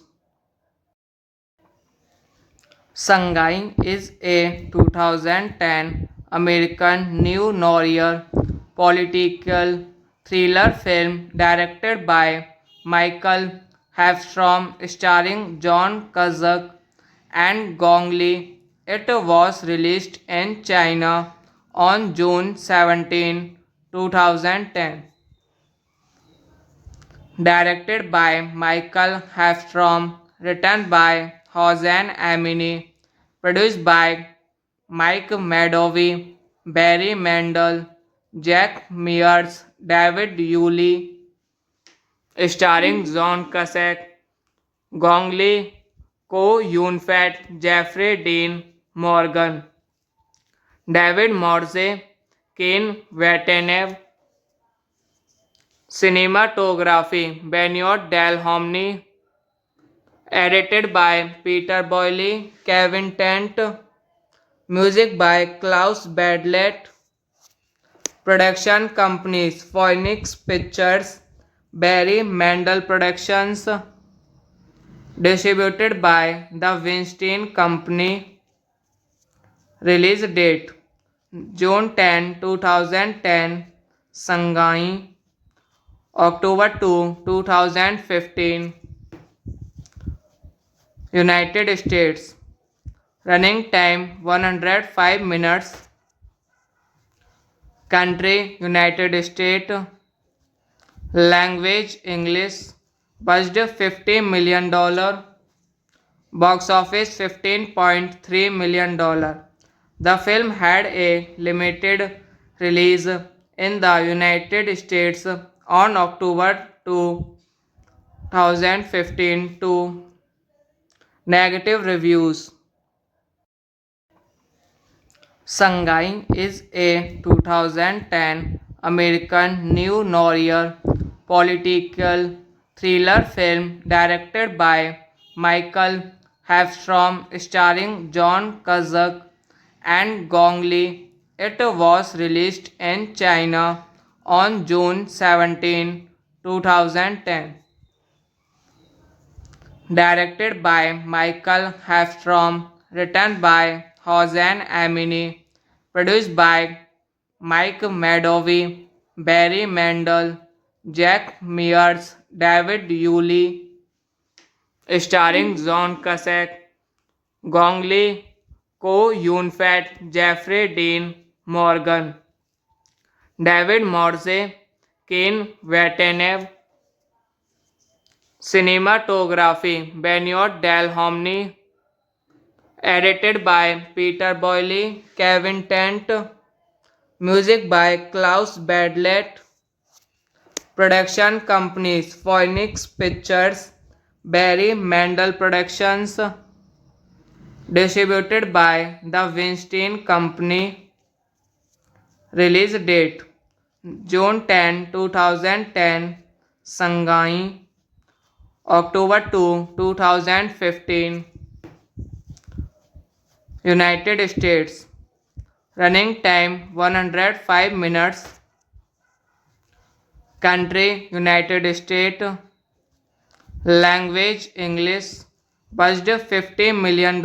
Shanghai is a 2010 American neo noir political thriller film directed by Michael Hafstrom starring John Cusack and Gong Li. It was released in China on June 17, 2010. Directed by Michael Hafstrom, written by Hossein Amini, produced by Mike Madovi, Barry Mandel, Jack Mears, David Yulee, starring John Cusack, Gong Li, Ko Yun-fat, Jeffrey Dean Morgan, David Morse, Ken Watanabe. Cinematography Benoit Delhomny. Edited by Peter Boyle, Kevin Tent. Music by Klaus Badlet. Production companies Phoenix Pictures, Barry Mandel Productions. Distributed by the Weinstein Company. Release date June 10, 2010, Shanghai, October 2, 2015, United States. Running time 105 minutes. Country United States. Language English. Budget $50 million. Box office $15.3 million. The film had a limited release in the United States on October 2, 2015 to negative reviews. Shanghai is a 2010 American neo noir political thriller film directed by Michael Hafstrom starring John Cusack and Gong Li. It was released in China on June 17, 2010. Directed by Michael Hafstrom, written by Hossein Amini, produced by Mike Madovi, Barry Mandel, Jack Mears, David Yulee, starring John Cusack, Gong Li, Ko Yun-fat, Jeffrey Dean Morgan, David Morse, Ken Watanabe. Cinematography Benoit Delhomny. Edited by Peter Boyle, Kevin Tent. Music by Klaus Badlet. Production companies Phoenix Pictures, Barry Mandel Productions. Distributed by the Weinstein Company. Release date June 10, 2010, Shanghai, October 2, 2015, United States. Running time 105 minutes. Country United States. Language English. Budget $50 million.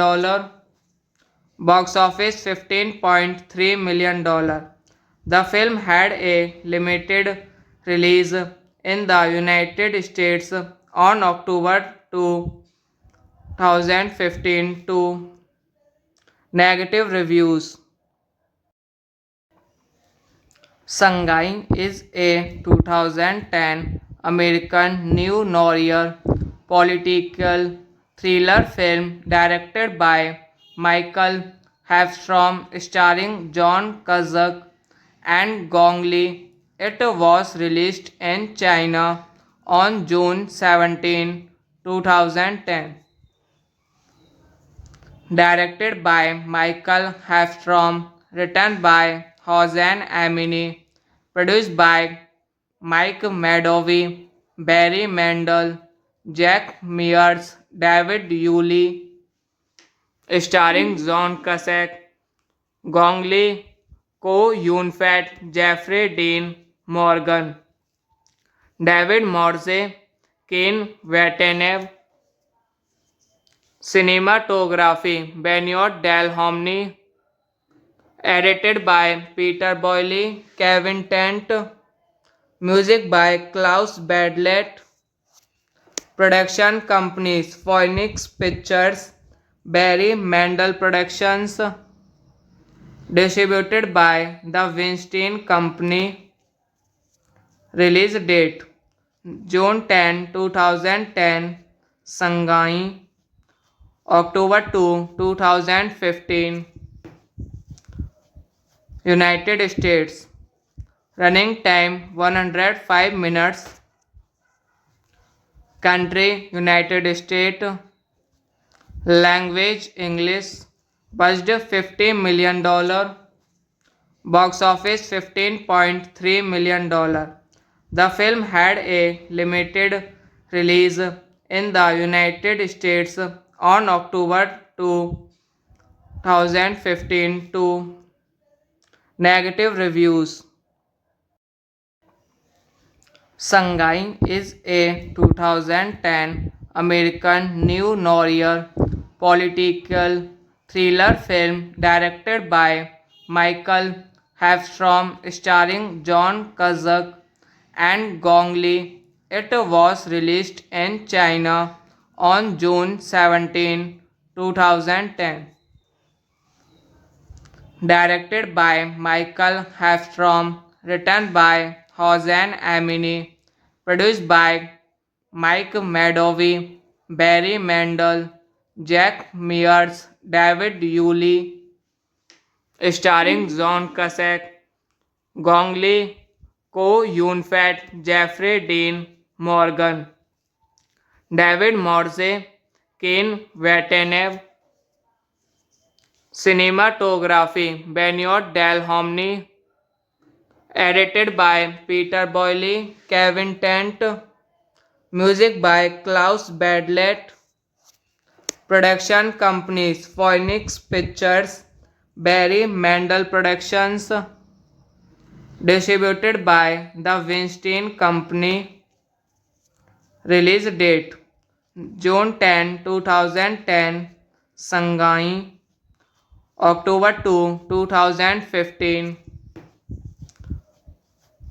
Box office $15.3 million. The film had a limited release in the United States on October 2, 2015 to negative reviews. Sangai is a 2010 American neo-noir political thriller film directed by Michael Hafstrom starring John Cusack and Gong Li. It was released in China on June 17, 2010. Directed by Michael Hafstrom, written by Hossein Amini, produced by Mike Madovi, Barry Mendel, Jack Mears, David Yulee, starring John Cusack, Gong Li, Ko Yun-fat, Jeffrey Dean Morgan, David Morse, Ken Watanabe, cinematography Benoit Delhomny, edited by Peter Boyle, Kevin Tent, music by Klaus Badlet, production companies Phoenix Pictures, Barry Mendel Productions, distributed by the Weinstein Company, release date June 10, 2010, Shanghai, October 2, 2015, United States, running time 105 minutes, country United States, language English, budget $50 million, box office $15.3 million. The film had a limited release in the United States on October 2, 2015 to negative reviews. Sangai is a 2010 American neo-noir political thriller film directed by Michael Hafstrom starring John Cusack and Gong Li. It was released in China on June 17, 2010. Directed by Michael Hafstrom, written by Hossein Amini, produced by Mike Madovi, Barry Mendel, Jack Mears, David Yulee, starring John Cusack, Gong Li, Ko Yun-fat, Jeffrey Dean Morgan, David Morse, Ken Watanabe, cinematography Benoit Delhomny, edited by Peter Boyle, Kevin Tent, music by Klaus Badlet, production companies Phoenix Pictures, Barry Mendel Productions, distributed by the Weinstein Company, release date June 10, 2010, Shanghai, October 2, 2015,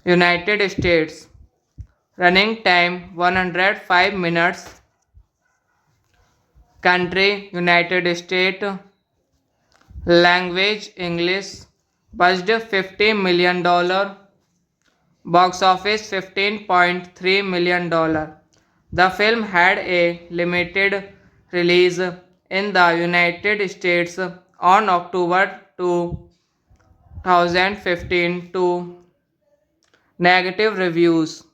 United States, running time 105 minutes, country United States, language English, budget $50 million, box office $15.3 million. The film had a limited release in the United States on October 2, 2015 to negative reviews.